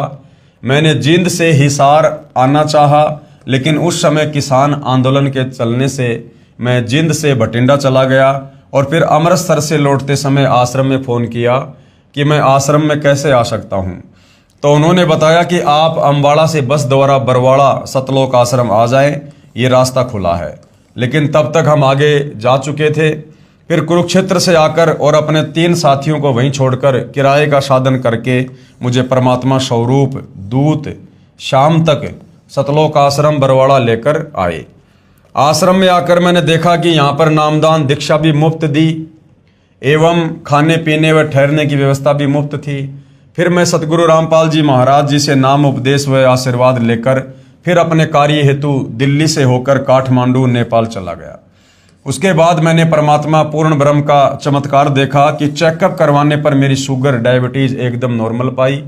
मैंने जींद से हिसार आना चाहा, लेकिन उस समय किसान आंदोलन के चलने से मैं जींद से बठिंडा चला गया और फिर अमृतसर से लौटते समय आश्रम में फ़ोन किया कि मैं आश्रम में कैसे आ सकता हूँ। तो उन्होंने बताया कि आप अम्बाड़ा से बस द्वारा बरवाड़ा सतलोक आश्रम आ जाएं, ये रास्ता खुला है। लेकिन तब तक हम आगे जा चुके थे। फिर कुरुक्षेत्र से आकर और अपने 3 साथियों को वहीं छोड़कर किराए का साधन करके मुझे परमात्मा स्वरूप दूत शाम तक सतलोक आश्रम बरवाड़ा लेकर आए। आश्रम में आकर मैंने देखा कि यहाँ पर नामदान दीक्षा भी मुफ्त दी एवं खाने पीने व ठहरने की व्यवस्था भी मुफ्त थी। फिर मैं सतगुरु रामपाल जी महाराज जी से नाम उपदेश व आशीर्वाद लेकर फिर अपने कार्य हेतु दिल्ली से होकर काठमांडू नेपाल चला गया। उसके बाद मैंने परमात्मा पूर्ण ब्रह्म का चमत्कार देखा कि चेकअप करवाने पर मेरी शुगर डायबिटीज एकदम नॉर्मल पाई।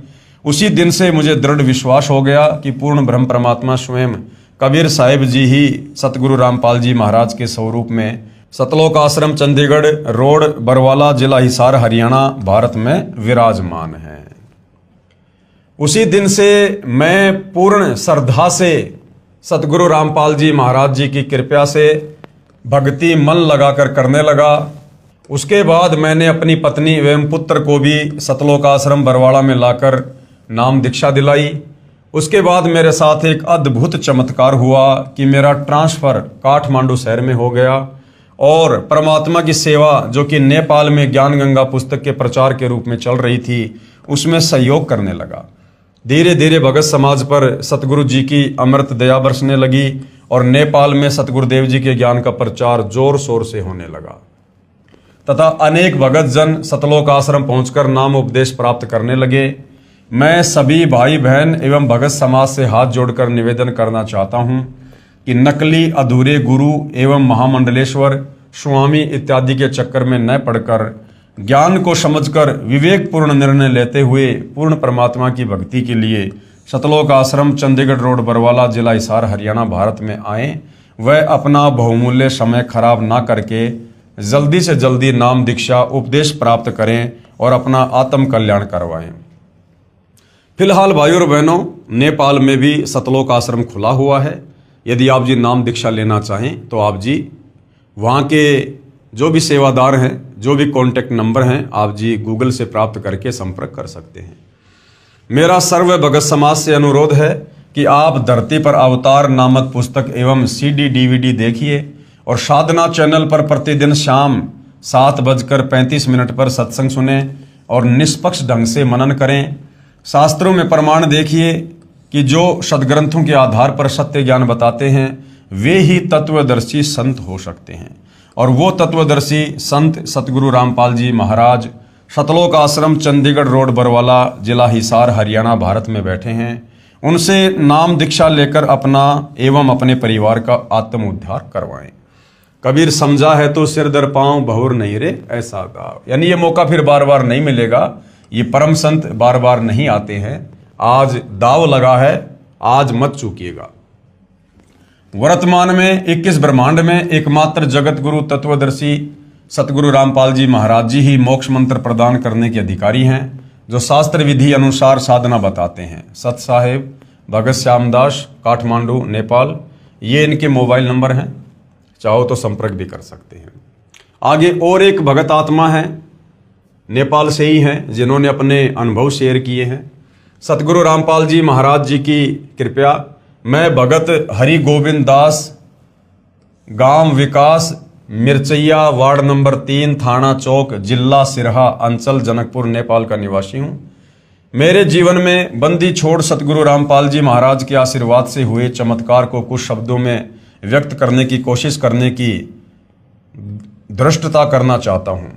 उसी दिन से मुझे दृढ़ विश्वास हो गया कि पूर्ण ब्रह्म परमात्मा स्वयं कबीर साहिब जी ही सतगुरु रामपाल जी महाराज के स्वरूप में सतलोक आश्रम चंडीगढ़ रोड बरवाला जिला हिसार हरियाणा भारत में विराजमान है। उसी दिन से मैं पूर्ण श्रद्धा से सतगुरु रामपाल जी महाराज जी की कृपा से भक्ति मन लगाकर करने लगा। उसके बाद मैंने अपनी पत्नी एवं पुत्र को भी सतलोक आश्रम बरवाड़ा में लाकर नाम दीक्षा दिलाई। उसके बाद मेरे साथ एक अद्भुत चमत्कार हुआ कि मेरा ट्रांसफ़र काठमांडू शहर में हो गया और परमात्मा की सेवा जो कि नेपाल में ज्ञान गंगा पुस्तक के प्रचार के रूप में चल रही थी उसमें सहयोग करने लगा। धीरे धीरे भगत समाज पर सतगुरु जी की अमृत दया बरसने लगी और नेपाल में सतगुरुदेव जी के ज्ञान का प्रचार जोर शोर से होने लगा तथा अनेक भगत जन सतलोक आश्रम पहुंचकर नाम उपदेश प्राप्त करने लगे। मैं सभी भाई बहन एवं भगत समाज से हाथ जोड़कर निवेदन करना चाहता हूं कि नकली अधूरे गुरु एवं महामंडलेश्वर स्वामी इत्यादि के चक्कर में न पड़कर ज्ञान को समझकर विवेकपूर्ण निर्णय लेते हुए पूर्ण परमात्मा की भक्ति के लिए सतलोक आश्रम चंडीगढ़ रोड बरवाला जिला हिसार हरियाणा भारत में आएँ। वह अपना बहुमूल्य समय खराब ना करके जल्दी से जल्दी नाम दीक्षा उपदेश प्राप्त करें और अपना आत्म कल्याण करवाएं। फिलहाल भाइयों और बहनों, नेपाल में भी सतलोक आश्रम खुला हुआ है। यदि आप जी नाम दीक्षा लेना चाहें तो आप जी वहाँ के जो भी सेवादार हैं, जो भी कॉन्टैक्ट नंबर हैं, आप जी गूगल से प्राप्त करके संपर्क कर सकते हैं। मेरा सर्व भगत समाज से अनुरोध है कि आप धरती पर अवतार नामक पुस्तक एवं CD DVD देखिए और साधना चैनल पर प्रतिदिन शाम 7:35 पर सत्संग सुने और निष्पक्ष ढंग से मनन करें। शास्त्रों में प्रमाण देखिए कि जो सदग्रंथों के आधार पर सत्य ज्ञान बताते हैं वे ही तत्वदर्शी संत हो सकते हैं और वो तत्वदर्शी संत सतगुरु रामपाल जी महाराज सतलोक आश्रम चंडीगढ़ रोड बरवाला जिला हिसार हरियाणा भारत में बैठे हैं। उनसे नाम दीक्षा लेकर अपना एवं अपने परिवार का आत्म उद्धार करवाएं। कबीर समझा है तो सिर दर पांव बहुर नहीं रे ऐसा गाओ। यानी ये मौका फिर बार बार नहीं मिलेगा। ये परम संत बार बार नहीं आते हैं। आज दाव लगा है, आज मत चूकिएगा। वर्तमान में 21 ब्रह्मांड में एकमात्र जगत गुरु तत्वदर्शी सतगुरु रामपाल जी महाराज जी ही मोक्ष मंत्र प्रदान करने के अधिकारी हैं, जो शास्त्र विधि अनुसार साधना बताते हैं। सत साहेब भगत श्यामदास, काठमांडू, नेपाल, ये इनके मोबाइल नंबर हैं, चाहो तो संपर्क भी कर सकते हैं। आगे और एक भगत आत्मा है, नेपाल से ही हैं, जिन्होंने अपने अनुभव शेयर किए हैं। सतगुरु रामपाल जी महाराज जी की कृपया मैं भगत हरि गोविंद दास, गांव विकास मिर्चैया, वार्ड नंबर 3, थाना चौक, जिला सिरहा, अंचल जनकपुर, नेपाल का निवासी हूँ। मेरे जीवन में बंदी छोड़ सतगुरु रामपाल जी महाराज के आशीर्वाद से हुए चमत्कार को कुछ शब्दों में व्यक्त करने की कोशिश करने की धृष्टता करना चाहता हूँ।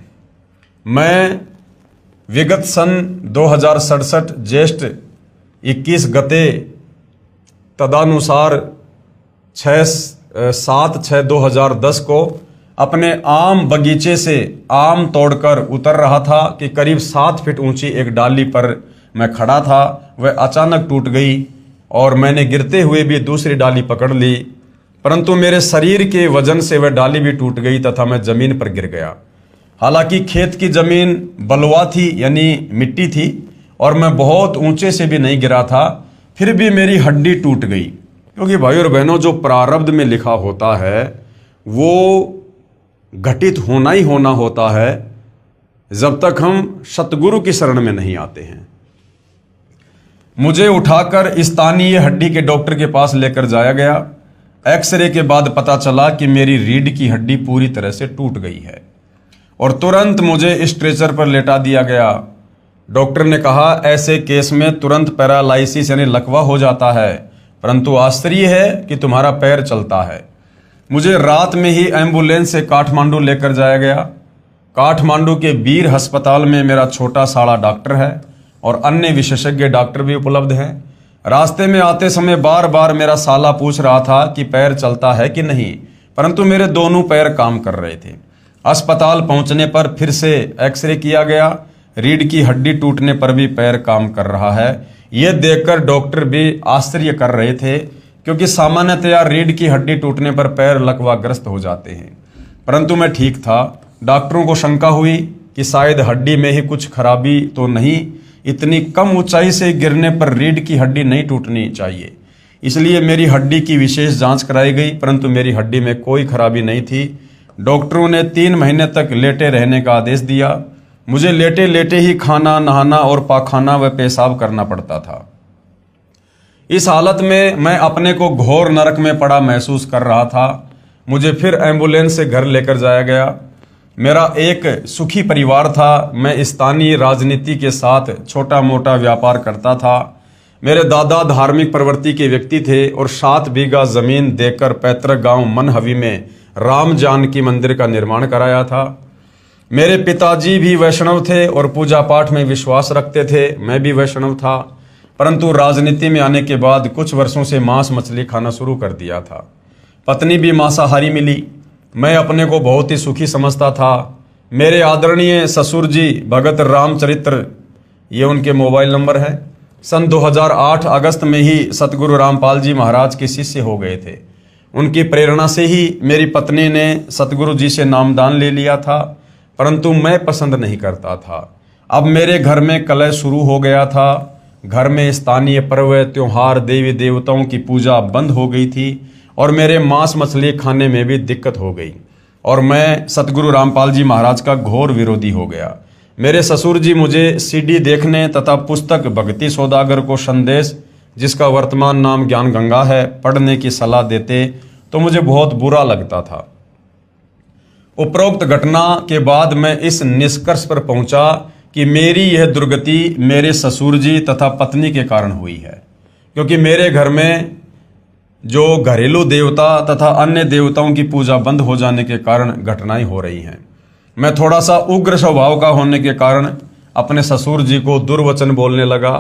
मैं विगत सन 2067 ज्येष्ठ 21 गते तदानुसार 7/6/2010 को अपने आम बगीचे से आम तोड़कर उतर रहा था कि करीब 7 फीट ऊंची एक डाली पर मैं खड़ा था। वह अचानक टूट गई और मैंने गिरते हुए भी दूसरी डाली पकड़ ली, परंतु मेरे शरीर के वजन से वह डाली भी टूट गई तथा मैं जमीन पर गिर गया। हालांकि खेत की जमीन बलुआ थी, यानी मिट्टी थी, और मैं बहुत ऊंचे से भी नहीं गिरा था, फिर भी मेरी हड्डी टूट गई। क्योंकि भाई और बहनों, जो प्रारब्ध में लिखा होता है वो घटित होना ही होना होता है जब तक हम सतगुरु की शरण में नहीं आते हैं। मुझे उठाकर स्थानीय हड्डी के डॉक्टर के पास लेकर जाया गया। एक्सरे के बाद पता चला कि मेरी रीढ़ की हड्डी पूरी तरह से टूट गई है और तुरंत मुझे स्ट्रेचर पर लेटा दिया गया। डॉक्टर ने कहा ऐसे केस में तुरंत पैरालाइसिस यानी लकवा हो जाता है, परंतु आश्चर्य है कि तुम्हारा पैर चलता है। मुझे रात में ही एम्बुलेंस से काठमांडू लेकर जाया गया। काठमांडू के वीर अस्पताल में मेरा छोटा साड़ा डॉक्टर है और अन्य विशेषज्ञ डॉक्टर भी उपलब्ध हैं। रास्ते में आते समय बार बार मेरा साला पूछ रहा था कि पैर चलता है कि नहीं, परंतु मेरे दोनों पैर काम कर रहे थे। अस्पताल पहुंचने पर फिर से एक्सरे किया गया। रीढ़ की हड्डी टूटने पर भी पैर काम कर रहा है। यह देखकर डॉक्टर भी आश्चर्य कर रहे थे, क्योंकि सामान्यतया रीढ़ की हड्डी टूटने पर पैर लकवाग्रस्त हो जाते हैं, परंतु मैं ठीक था। डॉक्टरों को शंका हुई कि शायद हड्डी में ही कुछ खराबी तो नहीं, इतनी कम ऊंचाई से गिरने पर रीढ़ की हड्डी नहीं टूटनी चाहिए। इसलिए मेरी हड्डी की विशेष जांच कराई गई, परंतु मेरी हड्डी में कोई खराबी नहीं थी। डॉक्टरों ने 3 महीने तक लेटे रहने का आदेश दिया। मुझे लेटे लेटे ही खाना, नहाना और पाखाना व पेशाब करना पड़ता था। इस हालत में मैं अपने को घोर नरक में पड़ा महसूस कर रहा था। मुझे फिर एम्बुलेंस से घर लेकर जाया गया। मेरा एक सुखी परिवार था। मैं स्थानीय राजनीति के साथ छोटा मोटा व्यापार करता था। मेरे दादा धार्मिक प्रवृत्ति के व्यक्ति थे और 7 बीघा जमीन देकर पैतृक गांव मनहवी में राम जानकी मंदिर का निर्माण कराया था। मेरे पिताजी भी वैष्णव थे और पूजा पाठ में विश्वास रखते थे। मैं भी वैष्णव था, परंतु राजनीति में आने के बाद कुछ वर्षों से मांस मछली खाना शुरू कर दिया था। पत्नी भी मांसाहारी मिली। मैं अपने को बहुत ही सुखी समझता था। मेरे आदरणीय ससुर जी भगत रामचरित्र, ये उनके मोबाइल नंबर है, सन 2008 अगस्त में ही सतगुरु रामपाल जी महाराज के शिष्य हो गए थे। उनकी प्रेरणा से ही मेरी पत्नी ने सतगुरु जी से नामदान ले लिया था, परंतु मैं पसंद नहीं करता था। अब मेरे घर में कलह शुरू हो गया था। घर में स्थानीय पर्व, त्योहार, देवी देवताओं की पूजा बंद हो गई थी और मेरे मांस मछली खाने में भी दिक्कत हो गई और मैं सतगुरु रामपाल जी महाराज का घोर विरोधी हो गया। मेरे ससुर जी मुझे सीडी देखने तथा पुस्तक भक्ति सौदागर को संदेश, जिसका वर्तमान नाम ज्ञान गंगा है, पढ़ने की सलाह देते तो मुझे बहुत बुरा लगता था। उपरोक्त घटना के बाद मैं इस निष्कर्ष पर पहुंचा कि मेरी यह दुर्गति मेरे ससुर जी तथा पत्नी के कारण हुई है, क्योंकि मेरे घर में जो घरेलू देवता तथा अन्य देवताओं की पूजा बंद हो जाने के कारण घटनाएं हो रही हैं। मैं थोड़ा सा उग्र स्वभाव का होने के कारण अपने ससुर जी को दुर्वचन बोलने लगा,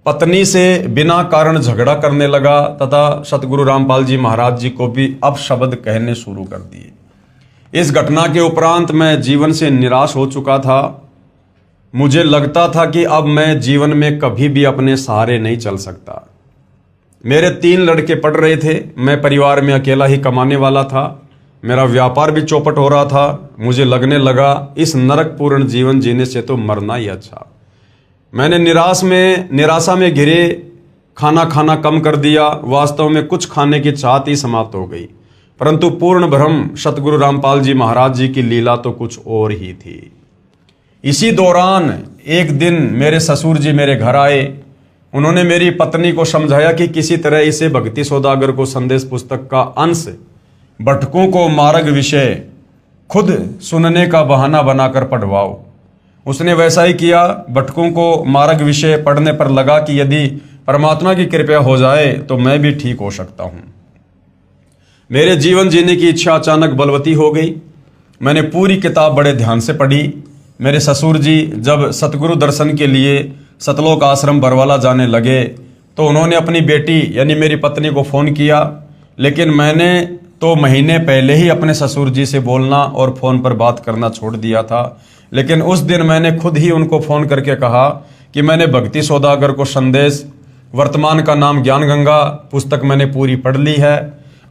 पत्नी से बिना कारण झगड़ा करने लगा तथा सतगुरु रामपाल जी महाराज जी को भी अपशब्द कहने शुरू कर दिए। इस घटना के उपरांत मैं जीवन से निराश हो चुका था। मुझे लगता था कि अब मैं जीवन में कभी भी अपने सहारे नहीं चल सकता। मेरे 3 लड़के पढ़ रहे थे। मैं परिवार में अकेला ही कमाने वाला था। मेरा व्यापार भी चौपट हो रहा था। मुझे लगने लगा इस नरकपूर्ण जीवन जीने से तो मरना ही अच्छा। मैंने निराशा में घिरे खाना खाना कम कर दिया। वास्तव में कुछ खाने की चाहत ही समाप्त हो गई, परंतु पूर्ण भ्रम सतगुरु रामपाल जी महाराज जी की लीला तो कुछ और ही थी। इसी दौरान एक दिन मेरे ससुर जी मेरे घर आए। उन्होंने मेरी पत्नी को समझाया कि किसी तरह इसे भक्ति सौदागर को संदेश पुस्तक का अंश भटकों को मार्ग विषय खुद सुनने का बहाना बनाकर पढ़वाओ। उसने वैसा ही किया। भटकों को मार्ग विषय पढ़ने पर लगा कि यदि परमात्मा की कृपा हो जाए तो मैं भी ठीक हो सकता हूं। मेरे जीवन जीने की इच्छा अचानक बलवती हो गई। मैंने पूरी किताब बड़े ध्यान से पढ़ी। मेरे ससुर जी जब सतगुरु दर्शन के लिए सतलोक आश्रम बरवाला जाने लगे तो उन्होंने अपनी बेटी यानी मेरी पत्नी को फ़ोन किया, लेकिन मैंने तो महीने पहले ही अपने ससुर जी से बोलना और फ़ोन पर बात करना छोड़ दिया था। लेकिन उस दिन मैंने खुद ही उनको फ़ोन करके कहा कि मैंने भक्ति सौदागर को संदेश, वर्तमान का नाम ज्ञान गंगा, पुस्तक मैंने पूरी पढ़ ली है।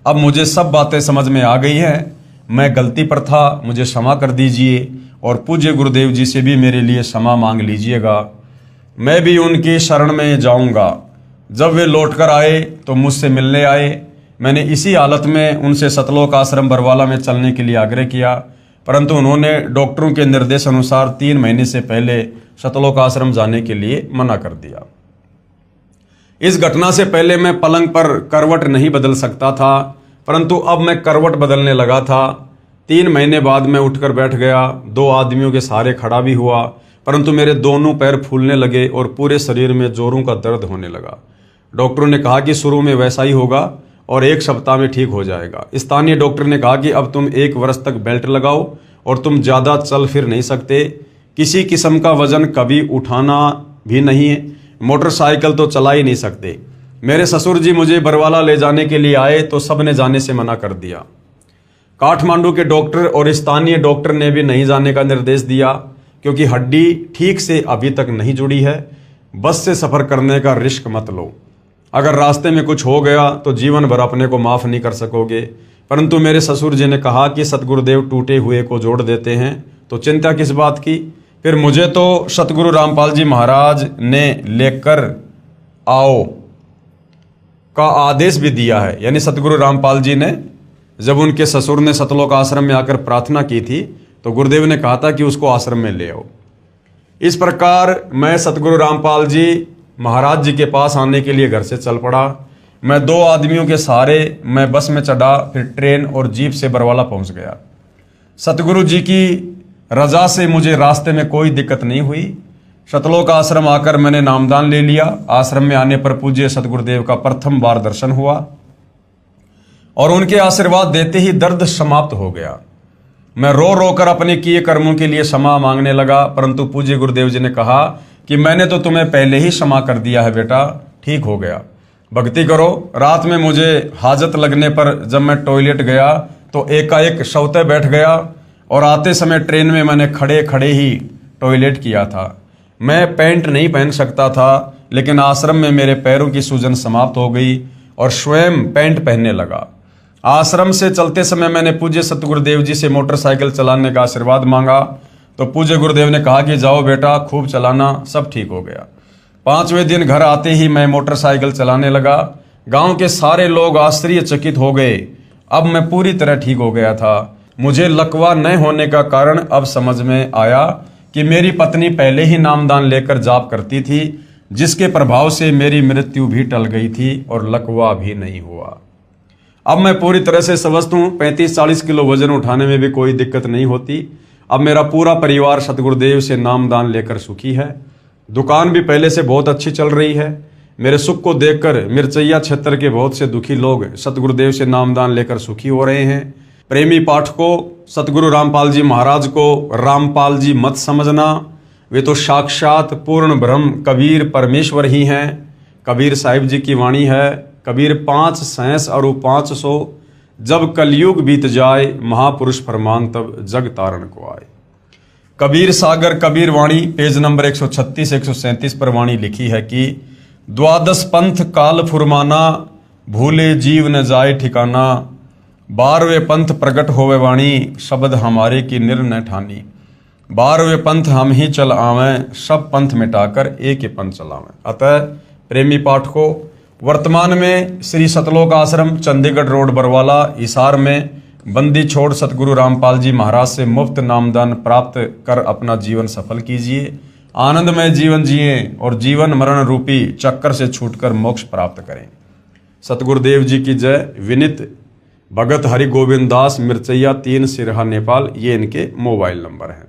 अब मुझे सब बातें समझ में आ गई हैं। मैं गलती पर था, मुझे क्षमा कर दीजिए और पूज्य गुरुदेव जी से भी मेरे लिए क्षमा मांग लीजिएगा। मैं भी उनकी शरण में जाऊंगा। जब वे लौटकर आए तो मुझसे मिलने आए। मैंने इसी हालत में उनसे सतलोक आश्रम बरवाला में चलने के लिए आग्रह किया, परंतु उन्होंने डॉक्टरों के निर्देश अनुसार 3 महीने से पहले सतलोक आश्रम जाने के लिए मना कर दिया। इस घटना से पहले मैं पलंग पर करवट नहीं बदल सकता था, परंतु अब मैं करवट बदलने लगा था। 3 महीने बाद मैं उठकर बैठ गया। 2 आदमियों के सहारे खड़ा भी हुआ, परंतु मेरे दोनों पैर फूलने लगे और पूरे शरीर में जोरों का दर्द होने लगा। डॉक्टरों ने कहा कि शुरू में वैसा ही होगा और 1 सप्ताह में ठीक हो जाएगा। स्थानीय डॉक्टर ने कहा कि अब तुम 1 वर्ष तक बेल्ट लगाओ और तुम ज़्यादा चल फिर नहीं सकते, किसी किस्म का वजन कभी उठाना भी नहीं है, मोटरसाइकिल तो चला ही नहीं सकते। मेरे ससुर जी मुझे बरवाला ले जाने के लिए आए तो सब ने जाने से मना कर दिया। काठमांडू के डॉक्टर और स्थानीय डॉक्टर ने भी नहीं जाने का निर्देश दिया, क्योंकि हड्डी ठीक से अभी तक नहीं जुड़ी है। बस से सफ़र करने का रिस्क मत लो, अगर रास्ते में कुछ हो गया तो जीवन भर अपने को माफ़ नहीं कर सकोगे। परंतु मेरे ससुर जी ने कहा कि सतगुरुदेव टूटे हुए को जोड़ देते हैं, तो चिंता किस बात की। फिर मुझे तो सतगुरु रामपाल जी महाराज ने लेकर आओ का आदेश भी दिया है। यानी सतगुरु रामपाल जी ने जब उनके ससुर ने सतलोक आश्रम में आकर प्रार्थना की थी तो गुरुदेव ने कहा था कि उसको आश्रम में ले आओ। इस प्रकार मैं सतगुरु रामपाल जी महाराज जी के पास आने के लिए घर से चल पड़ा। मैं 2 आदमियों के सहारे मैं बस में चढ़ा, फिर ट्रेन और जीप से बरवाला पहुंच गया। सतगुरु जी की रजा से मुझे रास्ते में कोई दिक्कत नहीं हुई। सतलोक आश्रम आकर मैंने नामदान ले लिया। आश्रम में आने पर पूज्य सतगुरुदेव का प्रथम बार दर्शन हुआ और उनके आशीर्वाद देते ही दर्द समाप्त हो गया। मैं रो रो कर अपने किए कर्मों के लिए क्षमा मांगने लगा, परंतु पूज्य गुरुदेव जी ने कहा कि मैंने तो तुम्हें पहले ही क्षमा कर दिया है बेटा, ठीक हो गया, भक्ति करो। रात में मुझे हाजत लगने पर जब मैं टॉयलेट गया तो एकाएक शौते बैठ गया और आते समय ट्रेन में मैंने खड़े खड़े ही टॉयलेट किया था। मैं पैंट नहीं पहन सकता था, लेकिन आश्रम में मेरे पैरों की सूजन समाप्त हो गई और स्वयं पैंट पहनने लगा। आश्रम से चलते समय मैंने पूज्य सतगुरुदेव जी से मोटरसाइकिल चलाने का आशीर्वाद मांगा, तो पूज्य गुरुदेव ने कहा कि जाओ बेटा, खूब चलाना, सब ठीक हो गया। 5वें दिन घर आते ही मैं मोटरसाइकिल चलाने लगा। गांव के सारे लोग आश्चर्यचकित हो गए। अब मैं पूरी तरह ठीक हो गया था। मुझे लकवा न होने का कारण अब समझ में आया कि मेरी पत्नी पहले ही नामदान लेकर जाप करती थी, जिसके प्रभाव से मेरी मृत्यु भी टल गई थी और लकवा भी नहीं हुआ। अब मैं पूरी तरह से स्वस्थ हूँ। 35-40 किलो वजन उठाने में भी कोई दिक्कत नहीं होती। अब मेरा पूरा परिवार सतगुरुदेव से नामदान लेकर सुखी है। दुकान भी पहले से बहुत अच्छी चल रही है। मेरे सुख को देखकर मिर्चैया क्षेत्र के बहुत से दुखी लोग सतगुरुदेव से नामदान लेकर सुखी हो रहे हैं। प्रेमी पाठकों, सतगुरु रामपाल जी महाराज को रामपाल जी मत समझना, वे तो साक्षात पूर्ण ब्रह्म कबीर परमेश्वर ही हैं। कबीर साहिब जी की वाणी है, कबीर 5 सहस और 500, जब कलयुग बीत जाए महापुरुष फरमान तब जग तारण को आए। कबीर सागर कबीर वाणी पेज नंबर 136-137 पर वाणी लिखी है कि 12 पंथ काल फुरमाना, भूले जीव न जाए ठिकाना, 12वें पंथ प्रकट होवे वाणी, शब्द हमारे की निर्णय ठानी, 12वें पंथ हम ही चल आवें, सब पंथ मिटाकर एक ही पंथ चलावें। अतः प्रेमी पाठकों, वर्तमान में श्री सतलोक आश्रम चंडीगढ़ रोड बरवाला हिसार में बंदी छोड़ सतगुरु रामपाल जी महाराज से मुफ्त नामदान प्राप्त कर अपना जीवन सफल कीजिए, आनंदमय जीवन जिए और जीवन मरण रूपी चक्कर से छूटकर मोक्ष प्राप्त करें। सतगुरुदेव जी की जय। विनित भगत हरि गोविंद दास, मिर्चैया 3, सिरहा, नेपाल। ये इनके मोबाइल नंबर हैं।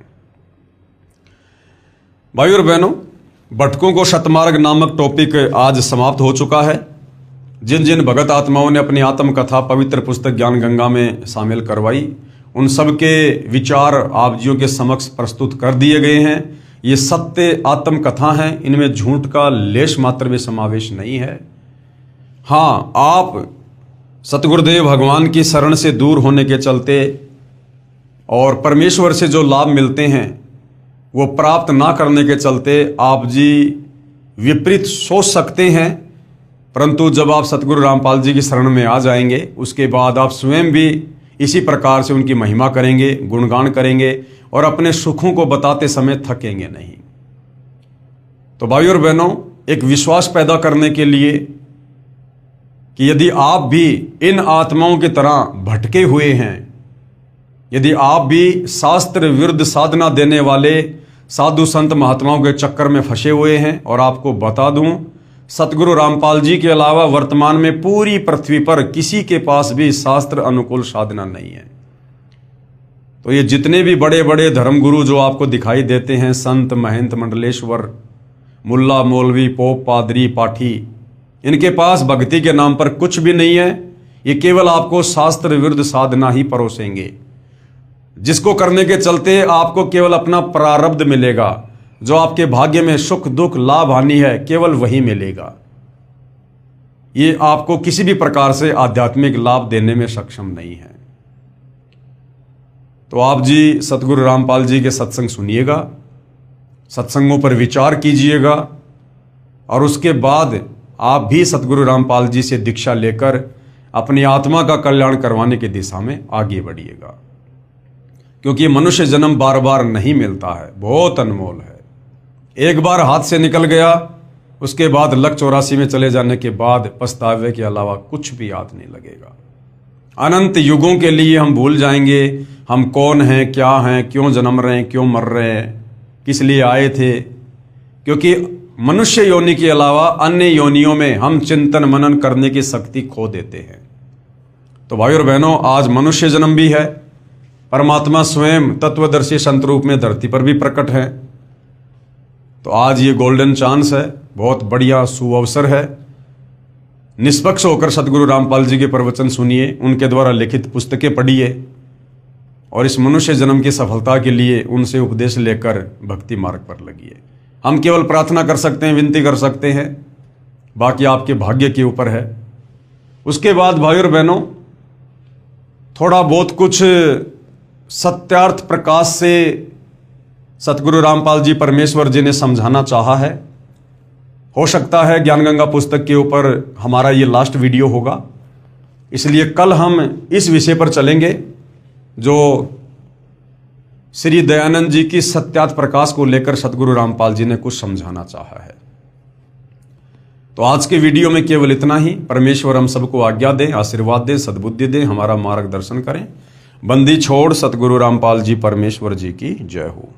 भाई और बहनों, भटकों को शतमार्ग नामक टॉपिक आज समाप्त हो चुका है। जिन जिन भगत आत्माओं ने अपनी आत्मकथा पवित्र पुस्तक ज्ञान गंगा में शामिल करवाई, उन सब के विचार आप जियों के समक्ष प्रस्तुत कर दिए गए हैं। ये सत्य आत्मकथा हैं, इनमें झूठ का लेश मात्र भी समावेश नहीं है। हाँ, आप सतगुरुदेव भगवान की शरण से दूर होने के चलते और परमेश्वर से जो लाभ मिलते हैं वो प्राप्त ना करने के चलते आप जी विपरीत सोच सकते हैं, परंतु जब आप सतगुरु रामपाल जी की शरण में आ जाएंगे उसके बाद आप स्वयं भी इसी प्रकार से उनकी महिमा करेंगे, गुणगान करेंगे और अपने सुखों को बताते समय थकेंगे नहीं। तो भाई और बहनों, एक विश्वास पैदा करने के लिए कि यदि आप भी इन आत्माओं की तरह भटके हुए हैं, यदि आप भी शास्त्र विरुद्ध साधना देने वाले साधु संत महात्माओं के चक्कर में फंसे हुए हैं, और आपको बता दूं, सतगुरु रामपाल जी के अलावा वर्तमान में पूरी पृथ्वी पर किसी के पास भी शास्त्र अनुकूल साधना नहीं है। तो ये जितने भी बड़े बड़े धर्मगुरु जो आपको दिखाई देते हैं, संत, महंत, मंडलेश्वर, मुल्ला, मौलवी, पोप, पादरी, पाठी, इनके पास भक्ति के नाम पर कुछ भी नहीं है। ये केवल आपको शास्त्र विरुद्ध साधना ही परोसेंगे। जिसको करने के चलते आपको केवल अपना प्रारब्ध मिलेगा। जो आपके भाग्य में सुख दुख लाभ हानि है केवल वही मिलेगा। ये आपको किसी भी प्रकार से आध्यात्मिक लाभ देने में सक्षम नहीं है। तो आप जी सतगुरु रामपाल जी के सत्संग सुनिएगा, सत्संगों पर विचार कीजिएगा और उसके बाद आप भी सतगुरु रामपाल जी से दीक्षा लेकर अपनी आत्मा का कल्याण करवाने की दिशा में आगे बढ़िएगा। क्योंकि मनुष्य जन्म बार बार नहीं मिलता है, बहुत अनमोल है। एक बार हाथ से निकल गया, उसके बाद लक 84 में चले जाने के बाद पछतावे के अलावा कुछ भी याद नहीं लगेगा। अनंत युगों के लिए हम भूल जाएंगे हम कौन हैं, क्या हैं, क्यों जन्म रहे हैं, क्यों मर रहे हैं, किस लिए आए थे। क्योंकि मनुष्य योनि के अलावा अन्य योनियों में हम चिंतन मनन करने की शक्ति खो देते हैं। तो भाई और बहनों, आज मनुष्य जन्म भी है, परमात्मा स्वयं तत्वदर्शी संत रूप में धरती पर भी प्रकट है। तो आज ये गोल्डन चांस है, बहुत बढ़िया सुअवसर है। निष्पक्ष होकर सतगुरु रामपाल जी के प्रवचन सुनिए, उनके द्वारा लिखित पुस्तकें पढ़िए और इस मनुष्य जन्म की सफलता के लिए उनसे उपदेश लेकर भक्ति मार्ग पर लगिए। हम केवल प्रार्थना कर सकते हैं, विनती कर सकते हैं, बाकी आपके भाग्य के ऊपर है। उसके बाद भाई और बहनों, थोड़ा बहुत कुछ सत्यार्थ प्रकाश से सतगुरु रामपाल जी परमेश्वर जी ने समझाना चाहा है। हो सकता है ज्ञान गंगा पुस्तक के ऊपर हमारा ये लास्ट वीडियो होगा, इसलिए कल हम इस विषय पर चलेंगे जो श्री दयानंद जी की सत्यार्थ प्रकाश को लेकर सतगुरु रामपाल जी ने कुछ समझाना चाहा है। तो आज के वीडियो में केवल इतना ही। परमेश्वर हम सबको आज्ञा दे, आशीर्वाद दे, सद्बुद्धि दे, हमारा मार्गदर्शन करें। बंदी छोड़ सतगुरु रामपाल जी परमेश्वर जी की जय हो।